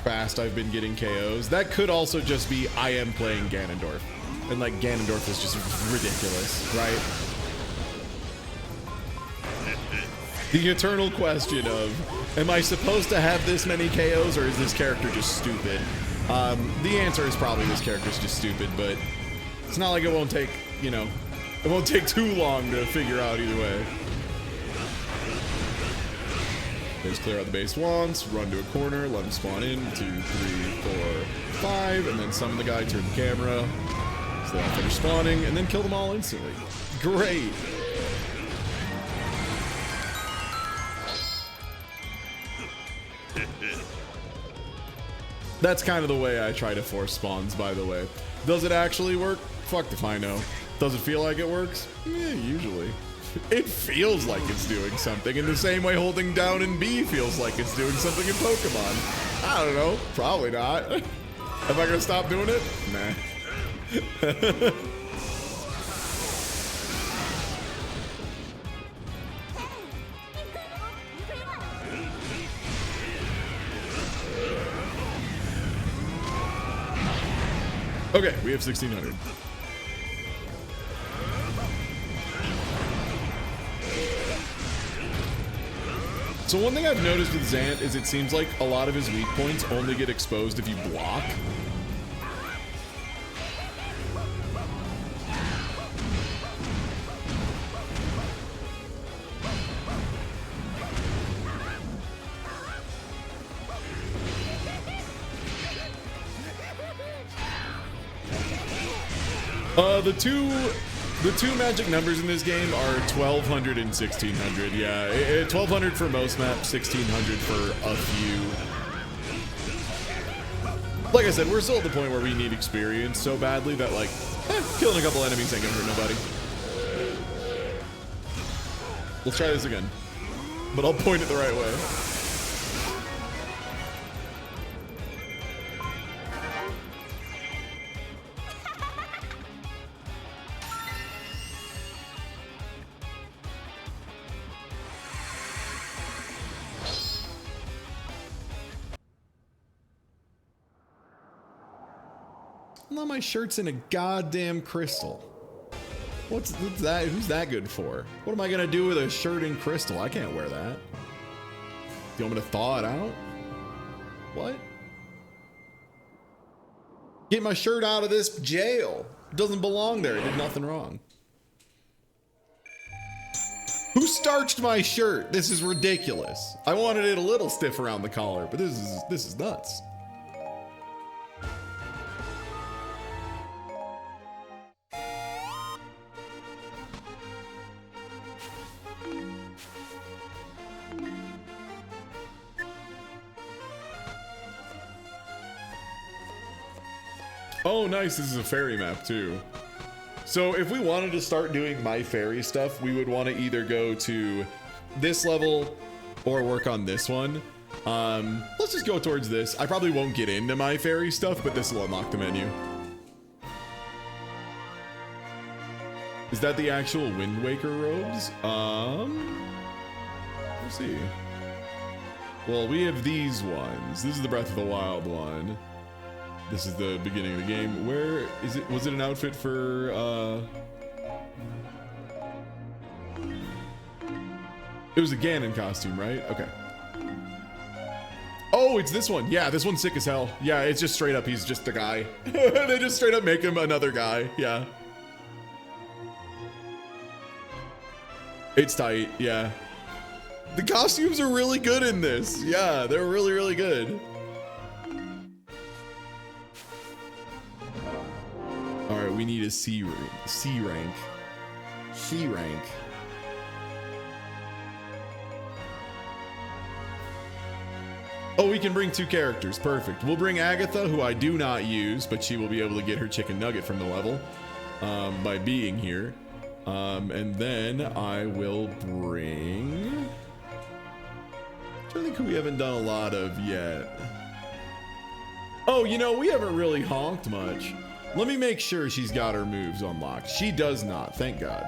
fast I've been getting KOs. That could also just be I am playing Ganondorf. And like Ganondorf is just ridiculous, right? The eternal question of, am I supposed to have this many KOs or is this character just stupid? The answer is probably this character's just stupid, but it's not like it won't take, you know, it won't take too long to figure out either way. Just clear out the base once, run to a corner, let him spawn in, 2, 3, 4, 5, and then summon the guy, turn the camera, so they'll finish spawning, and then kill them all instantly. Great! That's kind of the way I try to force spawns, by the way. Does it actually work? Fucked if I know. Does it feel like it works? Yeah, usually. It feels like it's doing something in the same way holding down and B feels like it's doing something in Pokemon. I don't know. Probably not. Am I gonna stop doing it? Nah. Okay, we have 1600. So one thing I've noticed with Zant is it seems like a lot of his weak points only get exposed if you block. The two magic numbers in this game are 1200 and 1600. Yeah, 1200 for most maps, 1600 for a few. Like I said, we're still at the point where we need experience so badly that like, killing a couple enemies ain't gonna hurt nobody. Let's try this again, but I'll point it the right way. Now my shirt's in a goddamn crystal. What's that? Who's that good for? What am I gonna do with a shirt in crystal? I can't wear that. Do you want me to thaw it out? What? Get my shirt out of this jail. It doesn't belong there. It did nothing wrong. Who starched my shirt? This is ridiculous. I wanted it a little stiff around the collar, but this is nuts. Oh, nice. This is a fairy map too. So if we wanted to start doing my fairy stuff, we would want to either go to this level or work on this one. Let's just go towards this. I probably won't get into my fairy stuff, but this will unlock the menu. Is that the actual Wind Waker robes? Let's see. Well, we have these ones. This is the Breath of the Wild one. This is the beginning of the game. Where is it? Was it an outfit for, it was a Ganon costume, right? Okay. Oh, it's this one. Yeah, this one's sick as hell. Yeah, it's just straight up, he's just the guy. They just straight up make him another guy. Yeah. It's tight, yeah. The costumes are really good in this. Yeah, they're really, really good. All right, we need a C rank. C rank. C rank. Oh, we can bring 2 characters. Perfect. We'll bring Agatha, who I do not use, but she will be able to get her chicken nugget from the level by being here. And then I will bring... I think we haven't done a lot of yet. Oh, you know, we haven't really honked much. Let me make sure she's got her moves unlocked. She does not, thank God.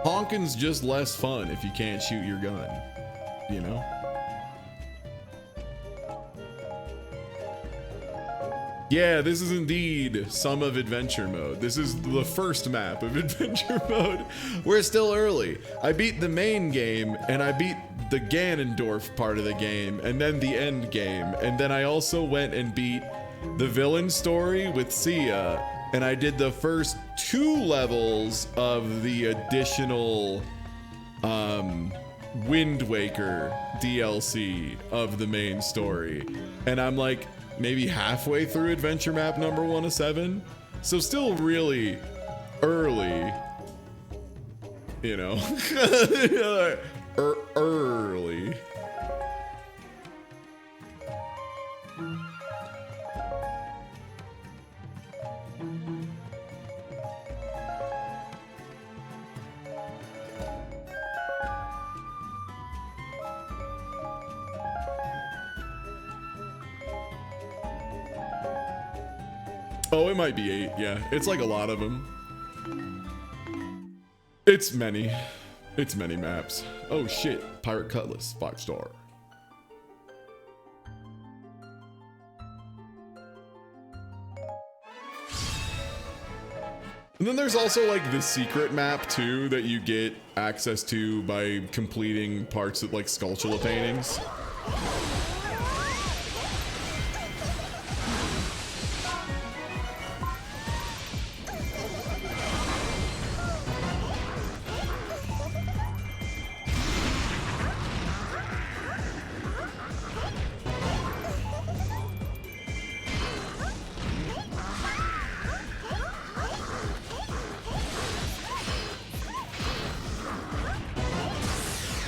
Honking's just less fun if you can't shoot your gun, you know? Yeah, this is indeed some of adventure mode. This is the first map of adventure mode. We're still early. I beat the main game and I beat the Ganondorf part of the game and then the end game. And then I also went and beat the villain story with Sia. And I did the first 2 levels of the additional Wind Waker DLC of the main story. And I'm like maybe halfway through adventure map number 1 of 7. So still really early, you know, early. Oh, it might be 8. Yeah, it's like a lot of them. It's many. It's many maps. Oh shit, Pirate Cutlass, 5-star. And then there's also like the secret map too that you get access to by completing parts of like Skulltula paintings.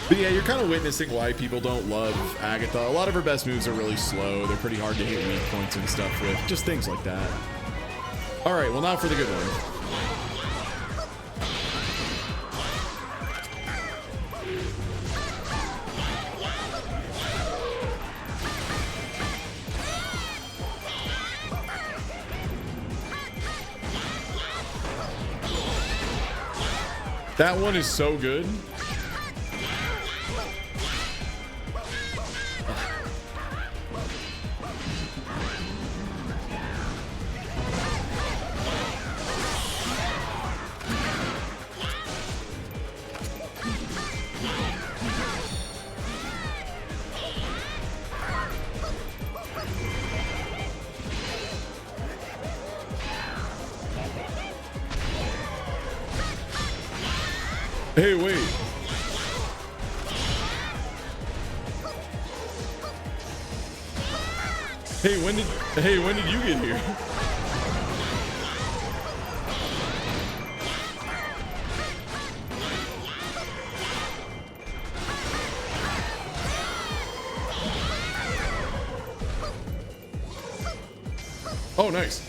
But yeah, you're kind of witnessing why people don't love Agatha. A lot of her best moves are really slow. They're pretty hard to hit weak points and stuff with. Just things like that. All right, well, now for the good one. That one is so good. Hey, wait. Hey, when did you get here? Oh, nice.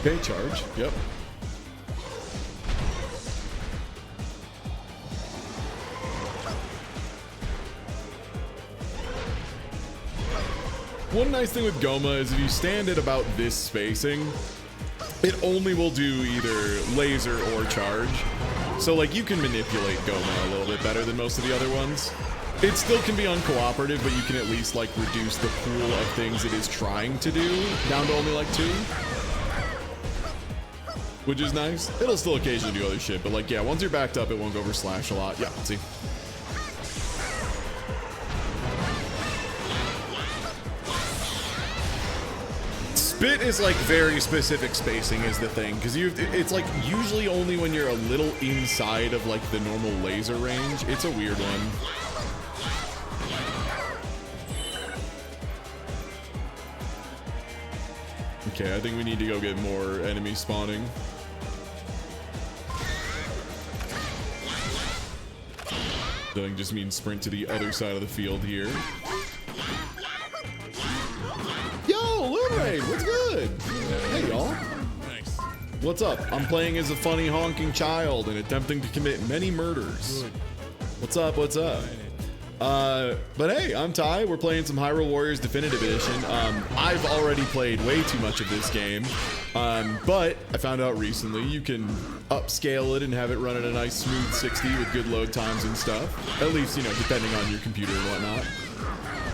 Okay, charge. Yep. One nice thing with Goma is if you stand at about this spacing, it only will do either laser or charge. So like you can manipulate Goma a little bit better than most of the other ones. It still can be uncooperative, but you can at least like reduce the pool of things it is trying to do down to only like 2. Which is nice. It'll still occasionally do other shit, but like, yeah, once you're backed up, it won't go for slash a lot. Yeah, see. Spit is like very specific spacing is the thing, because it's like usually only when you're a little inside of like the normal laser range. It's a weird one. Okay, I think we need to go get more enemies spawning. Doing just means sprint to the other side of the field here. Yo, Lil Ray, what's good? Hey, y'all. Nice. What's up? I'm playing as a funny honking child and attempting to commit many murders. What's up? What's up? But hey, I'm Ty. We're playing some Hyrule Warriors Definitive Edition. I've already played way too much of this game, but I found out recently you can upscale it and have it run at a nice smooth 60 with good load times and stuff. At least, you know, depending on your computer and whatnot.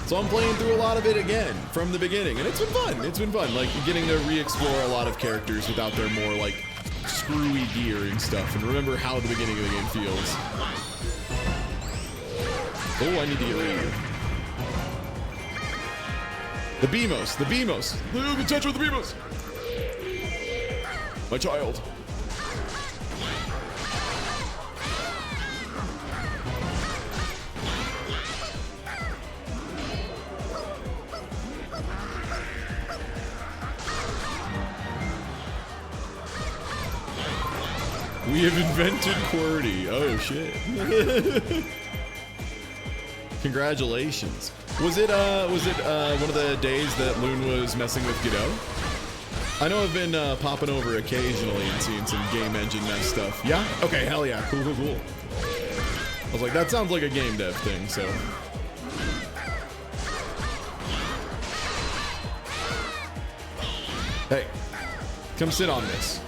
So I'm playing through a lot of it again from the beginning, and it's been fun. It's been fun, like getting to re-explore a lot of characters without their more like screwy gear and stuff, and remember how the beginning of the game feels. Oh, I need to get rid of you. The Beamos, the Beamos. Look in touch with the Beamos. My child. We have invented QWERTY. Oh, shit. Congratulations. Was it one of the days that Loon was messing with Godot? I know I've been popping over occasionally and seeing some game engine mess stuff. Yeah? Okay, hell yeah. Cool, cool, cool. I was like, that sounds like a game dev thing, so. Hey, come sit on this.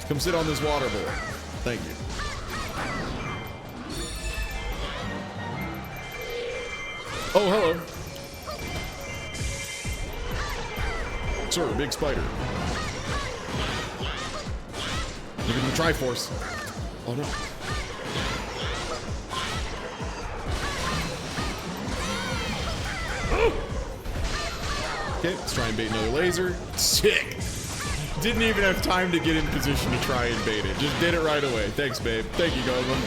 Come sit on this water bowl. Thank you. Oh, hello. Sir, big spider. Look at the Triforce. Oh no. Oh! Okay, let's try and bait another laser. Sick. Didn't even have time to get in position to try and bait it. Just did it right away. Thanks, babe. Thank you, Goma.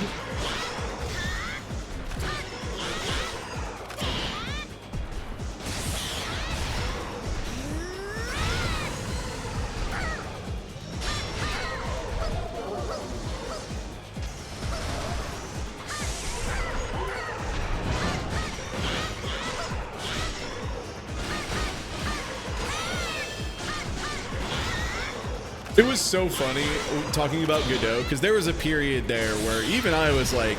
It was so funny talking about Godot, because there was a period there where even I was like,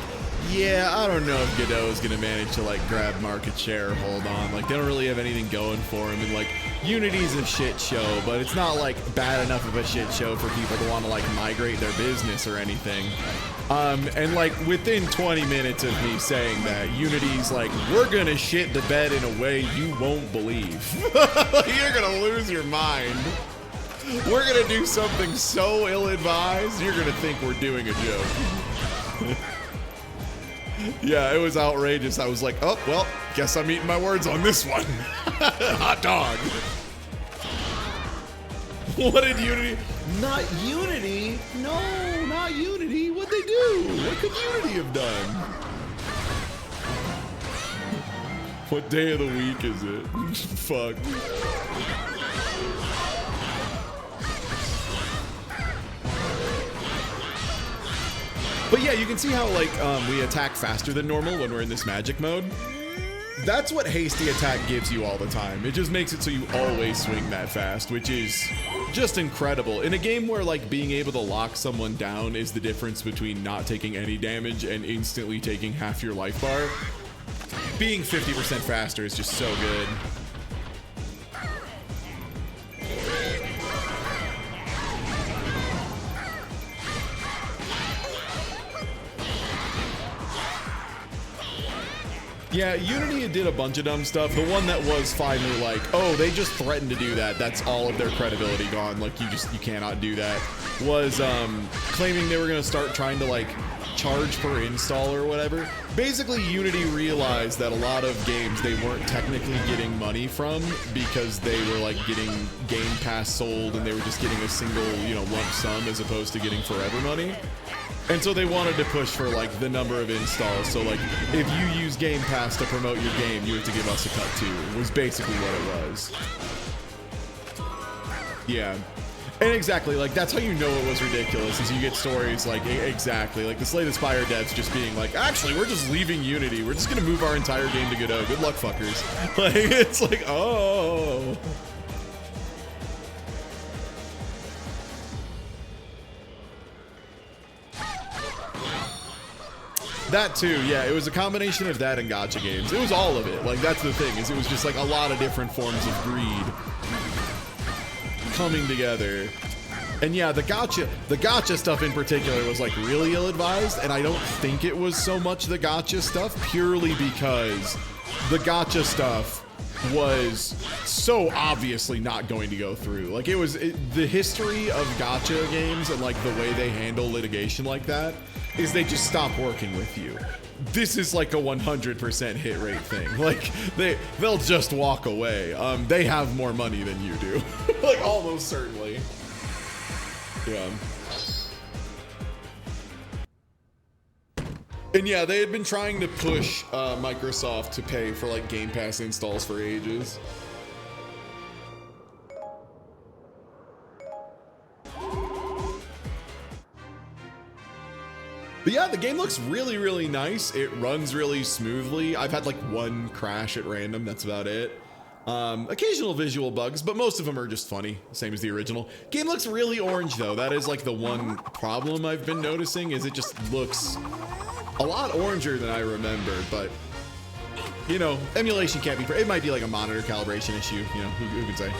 yeah, I don't know if Godot is going to manage to like grab market share or hold on. Like they don't really have anything going for him, and like Unity's a shit show, but it's not like bad enough of a shit show for people to want to like migrate their business or anything. And like within 20 minutes of me saying that, Unity's like, we're going to shit the bed in a way you won't believe. You're going to lose your mind. We're gonna do something so ill-advised, you're gonna think we're doing a joke. Yeah, it was outrageous. I was like, oh, well, guess I'm eating my words on this one. Hot dog. What did Unity? Not Unity. No, not Unity. What'd they do? do? What could Unity have done? What day of the week is it? Fuck. But yeah, you can see how like we attack faster than normal when we're in this magic mode. That's what hasty attack gives you all the time. It just makes it so you always swing that fast, which is just incredible. In a game where like being able to lock someone down is the difference between not taking any damage and instantly taking half your life bar, being 50% faster is just so good. Yeah, Unity did a bunch of dumb stuff. The one that was finally like, oh, they just threatened to do that. That's all of their credibility gone. Like, you cannot do that. Was claiming they were gonna start trying to like charge per install or whatever. Basically, Unity realized that a lot of games they weren't technically getting money from because they were like getting Game Pass sold and they were just getting a single, you know, lump sum as opposed to getting forever money. And so they wanted to push for like the number of installs. So like if you use Game Pass to promote your game, you have to give us a cut too. It was basically what it was. Yeah. And exactly, like that's how you know it was ridiculous, is you get stories like exactly like the Slay the Spire devs just being like, actually we're just leaving Unity, we're just gonna move our entire game to Godot. Good luck, fuckers. Like it's like, oh. That too, yeah, it was a combination of that and gacha games. It was all of it. Like that's the thing, is it was just like a lot of different forms of greed coming together. And yeah, the gacha stuff in particular was like really ill-advised, and I don't think it was so much the gacha stuff, purely because the gacha stuff was so obviously not going to go through. Like the history of gacha games and like the way they handle litigation like that is they just stop working with you. This is like a 100% hit rate thing. Like they'll just walk away. They have more money than you do. Like almost certainly. Yeah. And yeah, they had been trying to push Microsoft to pay for like Game Pass installs for ages. But yeah, the game looks really, really nice. It runs really smoothly. I've had like one crash at random, that's about it. Occasional visual bugs, but most of them are just funny, same as the original. Game looks really orange though. That is like the one problem I've been noticing, is it just looks a lot oranger than I remember, but you know, emulation can't be, it might be like a monitor calibration issue, you know, who can say?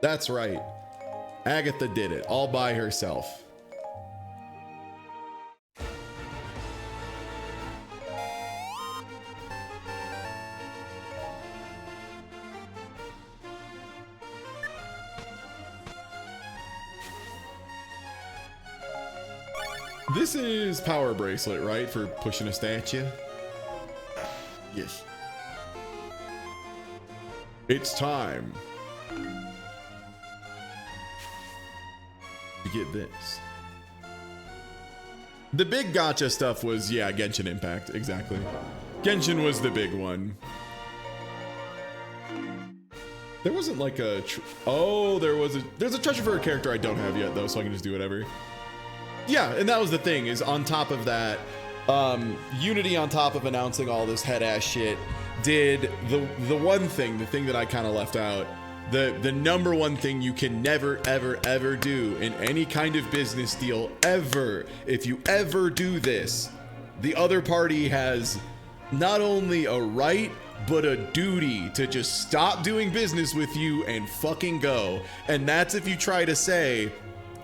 That's right. Agatha did it all by herself. This is Power Bracelet, right? For pushing a statue? Yes. It's time to get this. The big gacha stuff was, yeah, Genshin Impact, exactly. Genshin was the big one. There wasn't like a, there's a treasure for a character I don't have yet though, so I can just do whatever. Yeah, and that was the thing, is on top of that, Unity, on top of announcing all this head-ass shit, did the one thing, the thing that I kind of left out, the number one thing you can never, ever, ever do in any kind of business deal, ever. If you ever do this, the other party has not only a right, but a duty to just stop doing business with you and fucking go. And that's if you try to say,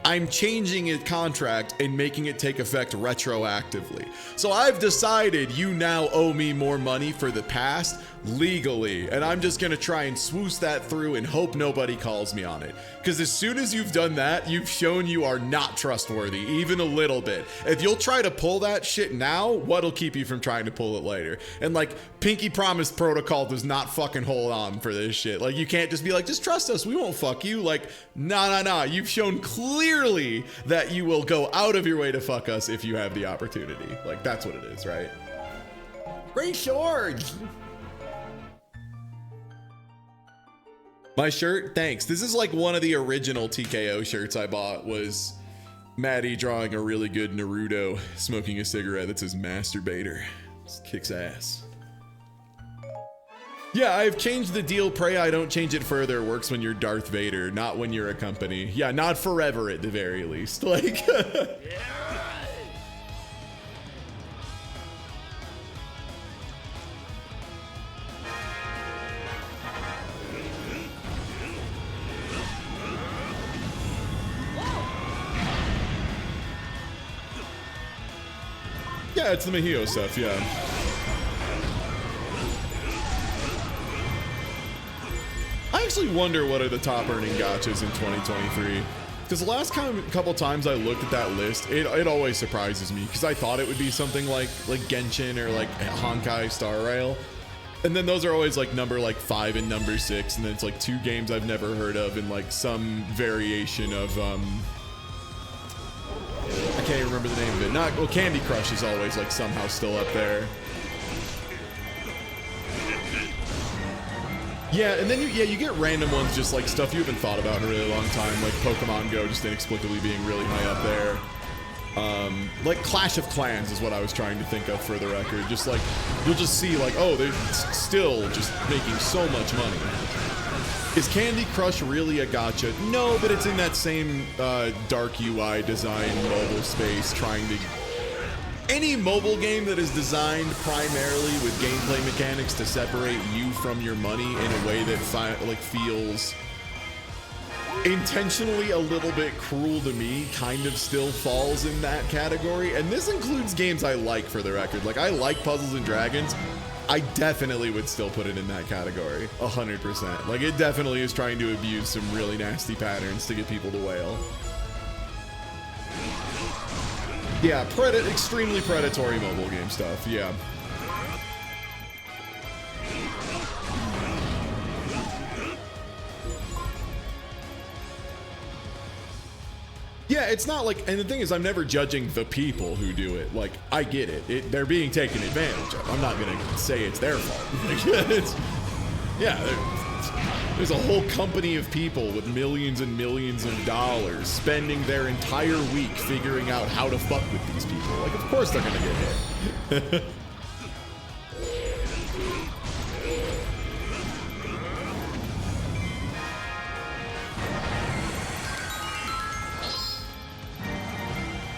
I'm changing a contract and making it take effect retroactively. So I've decided you now owe me more money for the past, legally, and I'm just gonna try and swoosh that through and hope nobody calls me on it. Because as soon as you've done that, you've shown you are not trustworthy, even a little bit. If you'll try to pull that shit now, what'll keep you from trying to pull it later? And like, Pinky Promise Protocol does not fucking hold on for this shit. Like, you can't just be like, just trust us, we won't fuck you. Like, nah. You've shown clearly that you will go out of your way to fuck us if you have the opportunity. Like, that's what it is, right? Great swords! My shirt? Thanks. This is like one of the original TKO shirts I bought, was Maddie drawing a really good Naruto smoking a cigarette that says masturbator. This kicks ass. Yeah, I've changed the deal. Pray I don't change it further. Works when you're Darth Vader, not when you're a company. Yeah, not forever at the very least. Like... Yeah, it's the Mahio stuff, yeah. I actually wonder what are the top earning gachas in 2023. Because the last couple times I looked at that list, it always surprises me. Because I thought it would be something like Genshin or like Honkai Star Rail. And then those are always like number like 5 and number 6. And then it's like 2 games I've never heard of and like some variation of I can't remember the name of it. Well, Candy Crush is always like somehow still up there. Yeah, and then you get random ones, just like stuff you haven't thought about in a really long time, like Pokemon Go just inexplicably being really high up there. Like Clash of Clans is what I was trying to think of for the record. Just like, you'll just see like, oh, they're still just making so much money. Is Candy Crush really a gacha? No, but it's in that same dark UI design mobile space, trying to... Any mobile game that is designed primarily with gameplay mechanics to separate you from your money in a way that feels intentionally a little bit cruel to me, kind of still falls in that category. And this includes games I like, for the record. Like, I like Puzzles and Dragons. I definitely would still put it in that category, 100%. Like, it definitely is trying to abuse some really nasty patterns to get people to wail. Yeah, extremely predatory mobile game stuff, yeah. Yeah, it's not like, and the thing is, I'm never judging the people who do it. Like, I get it. They're being taken advantage of. I'm not gonna say it's their fault. There's a whole company of people with millions and millions of dollars spending their entire week figuring out how to fuck with these people. Like, of course they're gonna get hit.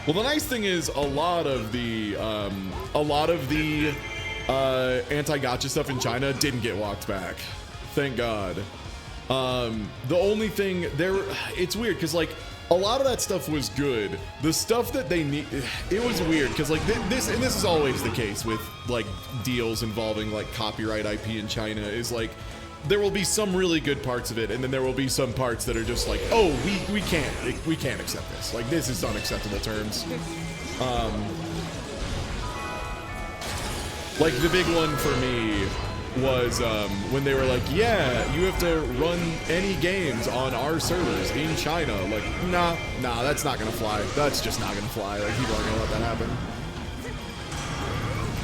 Well, the nice thing is a lot of the anti-gacha stuff in China didn't get walked back. Thank God. The only thing it's weird because like a lot of that stuff was good. The stuff that they need, it was weird because like this is always the case with like deals involving like copyright IP in China, is like there will be some really good parts of it, and then there will be some parts that are just like, oh, we can't accept this. Like, this is unacceptable terms. Like the big one for me was when they were like, yeah, you have to run any games on our servers in China. Like, nah, that's not gonna fly. That's just not gonna fly. Like, people aren't gonna let that happen.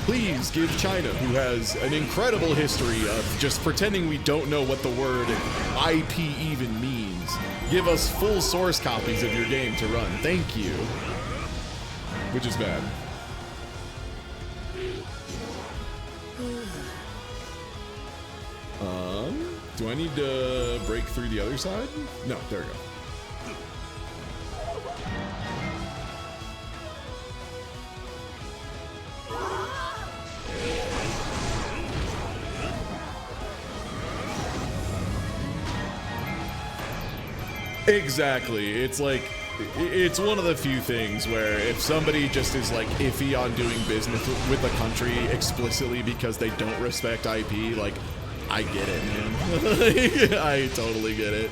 Please give China, who has an incredible history of just pretending we don't know what the word IP even means, give us full source copies of your game to run. Thank you. Which is bad. Do I need to break through the other side? No, there we go. Exactly. It's like it's one of the few things where if somebody just is like iffy on doing business with a country explicitly because they don't respect IP, like, I get it, man. I totally get it.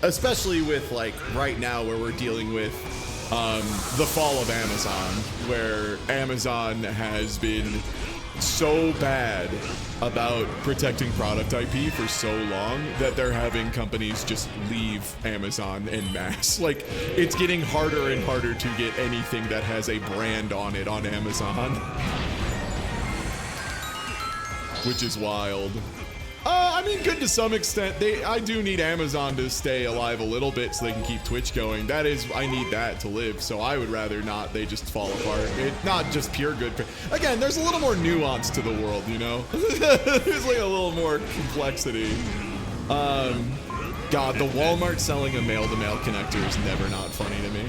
Especially with, like, right now where we're dealing with the fall of Amazon, where Amazon has been so bad about protecting product IP for so long that they're having companies just leave Amazon en masse. Like, it's getting harder and harder to get anything that has a brand on it on Amazon. Which is wild. I mean, good to some extent. I do need Amazon to stay alive a little bit so they can keep Twitch going. That is, I need that to live, so I would rather not they just fall apart. Not just pure good. Again, there's a little more nuance to the world, you know? There's like a little more complexity. God, the Walmart selling a male-to-male connector is never not funny to me.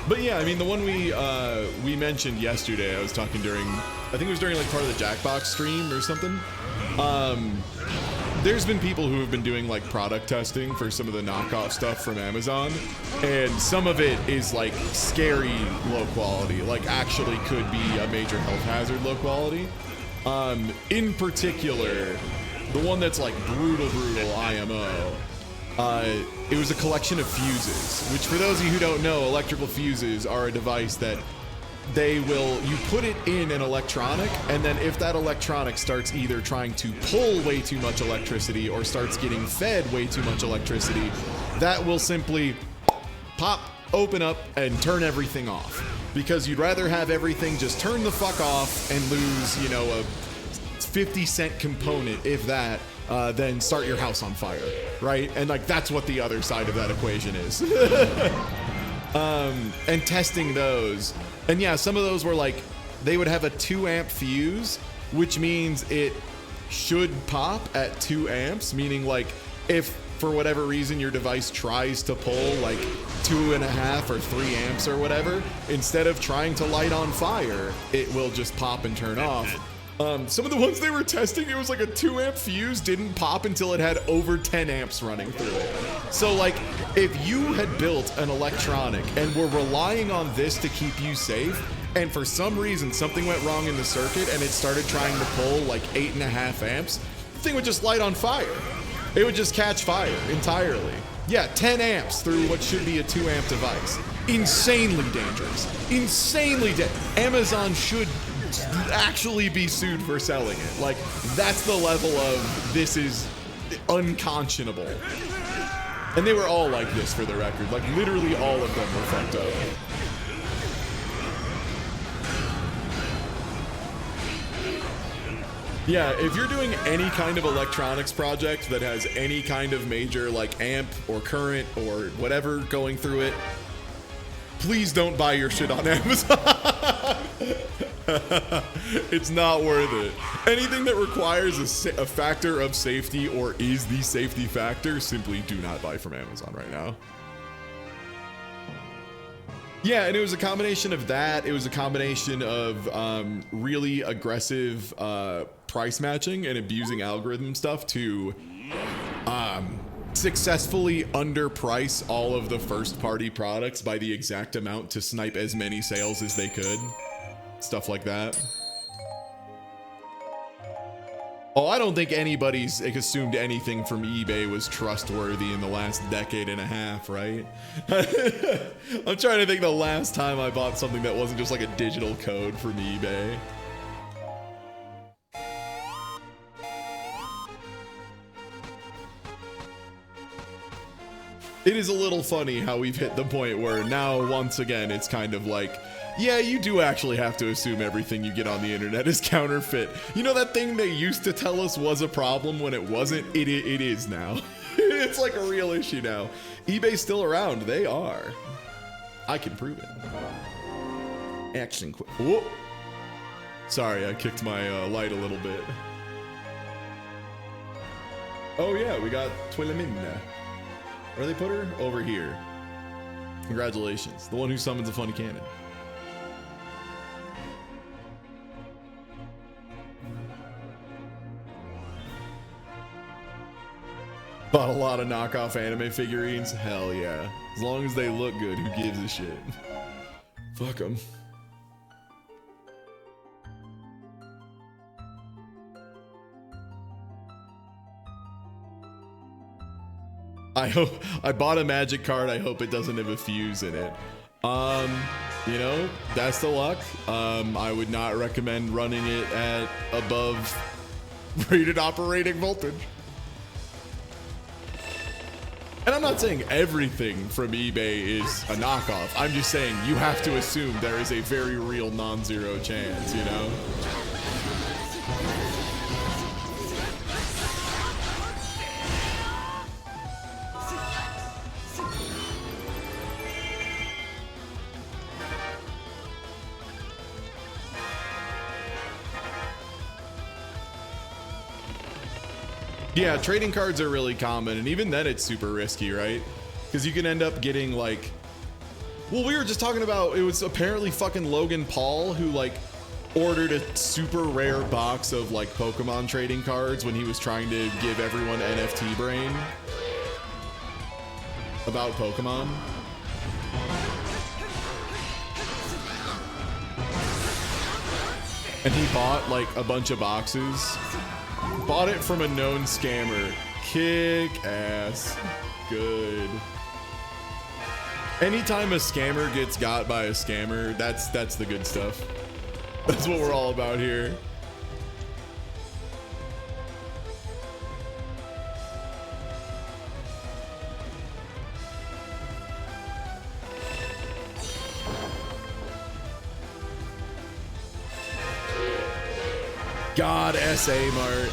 But yeah, I mean, the one we mentioned yesterday, I was talking during, I think it was during like part of the Jackbox stream or something. There's been people who have been doing like product testing for some of the knockoff stuff from Amazon, and some of it is like scary low quality, like actually could be a major health hazard low quality. In particular, the one that's like brutal IMO. It was a collection of fuses, which for those of you who don't know, electrical fuses are a device that you put it in an electronic, and then if that electronic starts either trying to pull way too much electricity or starts getting fed way too much electricity, that will simply pop, open up, and turn everything off. Because you'd rather have everything just turn the fuck off and lose, you know, a 50-cent component, if that, then start your house on fire, right? And like that's what the other side of that equation is. And testing those, and yeah, some of those were like they would have a 2 amp fuse, which means it should pop at 2 amps, meaning like if for whatever reason your device tries to pull like 2.5 or 3 amps or whatever, instead of trying to light on fire, it will just pop and turn off. Some of the ones they were testing, it was like a 2 amp fuse didn't pop until it had over 10 amps running through it. So like, if you had built an electronic and were relying on this to keep you safe, and for some reason something went wrong in the circuit and it started trying to pull like 8.5 amps, the thing would just light on fire. It would just catch fire entirely. Yeah, 10 amps through what should be a 2 amp device. Insanely dangerous. Insanely Amazon should actually be sued for selling it. Like, that's the level of this is unconscionable. And they were all like this, for the record. Like, literally all of them were fucked up. Yeah, if you're doing any kind of electronics project that has any kind of major like amp or current or whatever going through it, please don't buy your shit on Amazon. It's not worth it. Anything that requires a factor of safety or is the safety factor, simply do not buy from Amazon right now. Yeah, and it was a combination of that. It was a combination of really aggressive price matching and abusing algorithm stuff to successfully underprice all of the first-party products by the exact amount to snipe as many sales as they could. Stuff like that. Oh, I don't think anybody's assumed anything from eBay was trustworthy in the last decade and a half, right? I'm trying to think the last time I bought something that wasn't just like a digital code from eBay. It is a little funny how we've hit the point where now, once again, it's kind of like, yeah, you do actually have to assume everything you get on the internet is counterfeit. You know that thing they used to tell us was a problem when it wasn't? It is now. It's like a real issue now. eBay's still around. They are. I can prove it. Action quick. Whoa. Sorry, I kicked my light a little bit. Oh yeah, we got Twilimina. Where they put her? Over here. Congratulations. The one who summons a funny cannon. Bought a lot of knockoff anime figurines. Hell yeah. As long as they look good, who gives a shit? Fuck them. I bought a magic card. I hope it doesn't have a fuse in it. You know, that's the luck. I would not recommend running it at above rated operating voltage. And I'm not saying everything from eBay is a knockoff. I'm just saying you have to assume there is a very real non-zero chance, you know? Yeah, trading cards are really common, and even then it's super risky, right? Because you can end up getting like, well, we were just talking about, it was apparently fucking Logan Paul who like ordered a super rare box of like Pokemon trading cards when he was trying to give everyone NFT brain about Pokemon. And he bought like a bunch of boxes. Bought it from a known scammer. Kick ass. Good. Anytime a scammer gets got by a scammer, that's the good stuff. That's what we're all about here. God, SA Mart.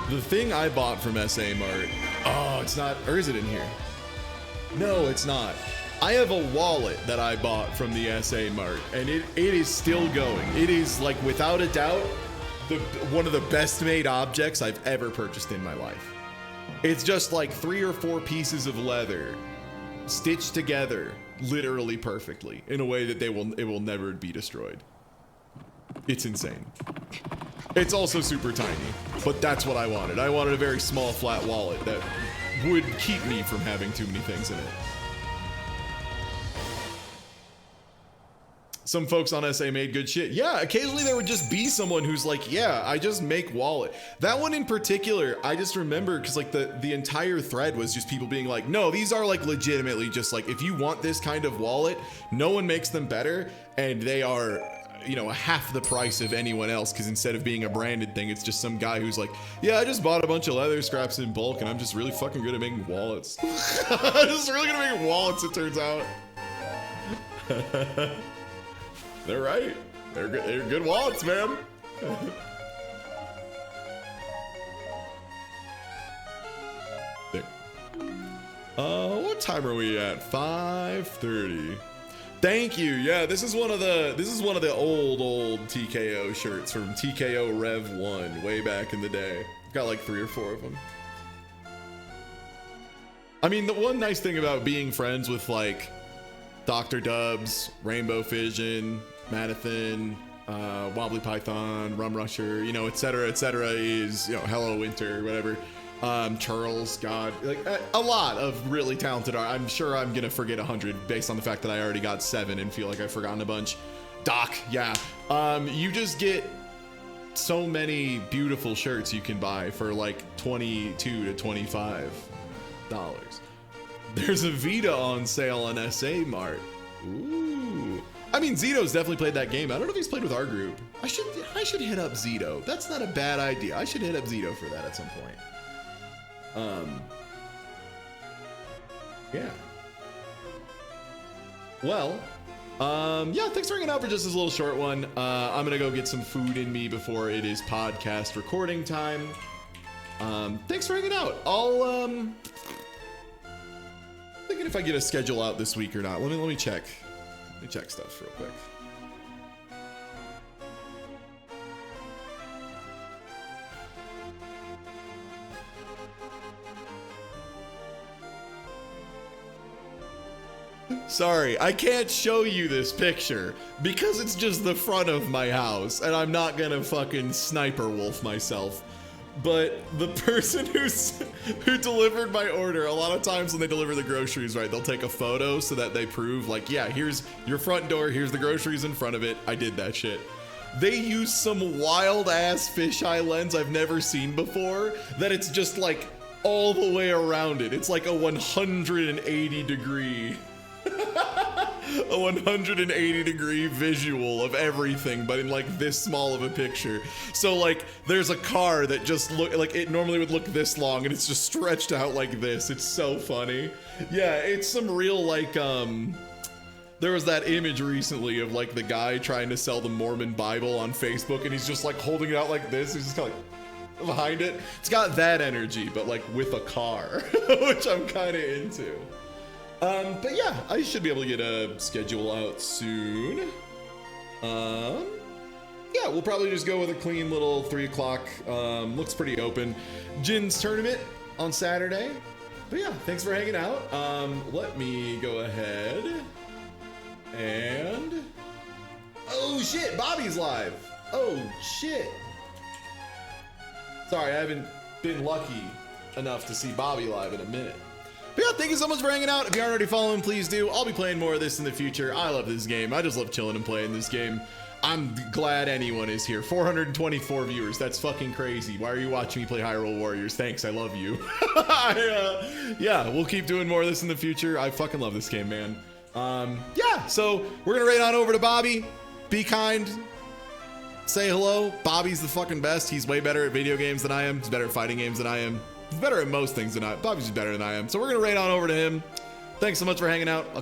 The thing I bought from SA Mart. Oh, it's not, or is it in here? No, it's not. I have a wallet that I bought from the SA Mart, and it is still going. It is, like, without a doubt, one of the best made objects I've ever purchased in my life. It's just like 3 or 4 pieces of leather stitched together literally perfectly in a way that it will never be destroyed. It's insane. It's also super tiny, but that's what I wanted. I wanted a very small flat wallet that would keep me from having too many things in it. Some folks on SA made good shit. Yeah, occasionally there would just be someone who's like, yeah, I just make wallet. That one in particular, I just remember because like the entire thread was just people being like, no, these are like legitimately just like, if you want this kind of wallet, no one makes them better. And they are, you know, half the price of anyone else. Cause instead of being a branded thing, it's just some guy who's like, yeah, I just bought a bunch of leather scraps in bulk and I'm just really fucking good at making wallets. I'm just really good at making wallets, it turns out. They're right. They're good wallets, man. There. What time are we at? 5:30. Thank you. Yeah, this is one of the old TKO shirts from TKO Rev 1 way back in the day. Got like 3 or 4 of them. I mean, the one nice thing about being friends with like Dr. Dubs, Rainbow Fission, Manathan, Wobbly Python, Rum Rusher, you know, etc., is, you know, Hello Winter, whatever. Charles, God, like a lot of really talented art. I'm sure I'm gonna forget 100 based on the fact that I already got 7 and feel like I've forgotten a bunch. Doc, yeah. You just get so many beautiful shirts you can buy for like $22 to $25. There's a Vita on sale on SA Mart. Ooh. I mean, Zito's definitely played that game. I don't know if he's played with our group. I should hit up Zito. That's not a bad idea. I should hit up Zito for that at some point. Yeah. Well, yeah, thanks for hanging out for just this little short one. I'm gonna go get some food in me before it is podcast recording time. Thanks for hanging out. Thinking if I get a schedule out this week or not. Let me check. Let me check stuff real quick. Sorry, I can't show you this picture because it's just the front of my house and I'm not gonna fucking sniper wolf myself. But the person who delivered my order, a lot of times when they deliver the groceries, right, they'll take a photo so that they prove like, yeah, here's your front door, here's the groceries in front of it. I did that shit. They use some wild ass fisheye lens I've never seen before that it's just like all the way around it. It's like a 180 degree a 180 degree visual of everything, but in like this small of a picture. So like there's a car that just look like it normally would look this long and it's just stretched out like this. It's so funny. Yeah, it's some real like there was that image recently of like the guy trying to sell the Mormon Bible on Facebook and he's just like holding it out like this. He's just kind of like behind it. It's got that energy, but like with a car, which I'm kind of into. But yeah, I should be able to get a schedule out soon. Yeah, we'll probably just go with a clean little 3 o'clock. Looks pretty open. Jin's tournament on Saturday. But yeah, thanks for hanging out. Let me go ahead and... Oh shit, Bobby's live. Oh shit. Sorry, I haven't been lucky enough to see Bobby live in a minute. But yeah, thank you so much for hanging out. If you aren't already following, please do. I'll be playing more of this in the future. I love this game. I just love chilling and playing this game. I'm glad anyone is here. 424 viewers. That's fucking crazy. Why are you watching me play Hyrule Warriors? Thanks, I love you. Yeah, we'll keep doing more of this in the future. I fucking love this game, man. Yeah, so we're gonna raid on over to Bobby. Be kind. Say hello. Bobby's the fucking best. He's way better at video games than I am. He's better at fighting games than I am. He's better at most things than I am. Bobby's better than I am. So we're gonna raid on over to him. Thanks so much for hanging out. Okay.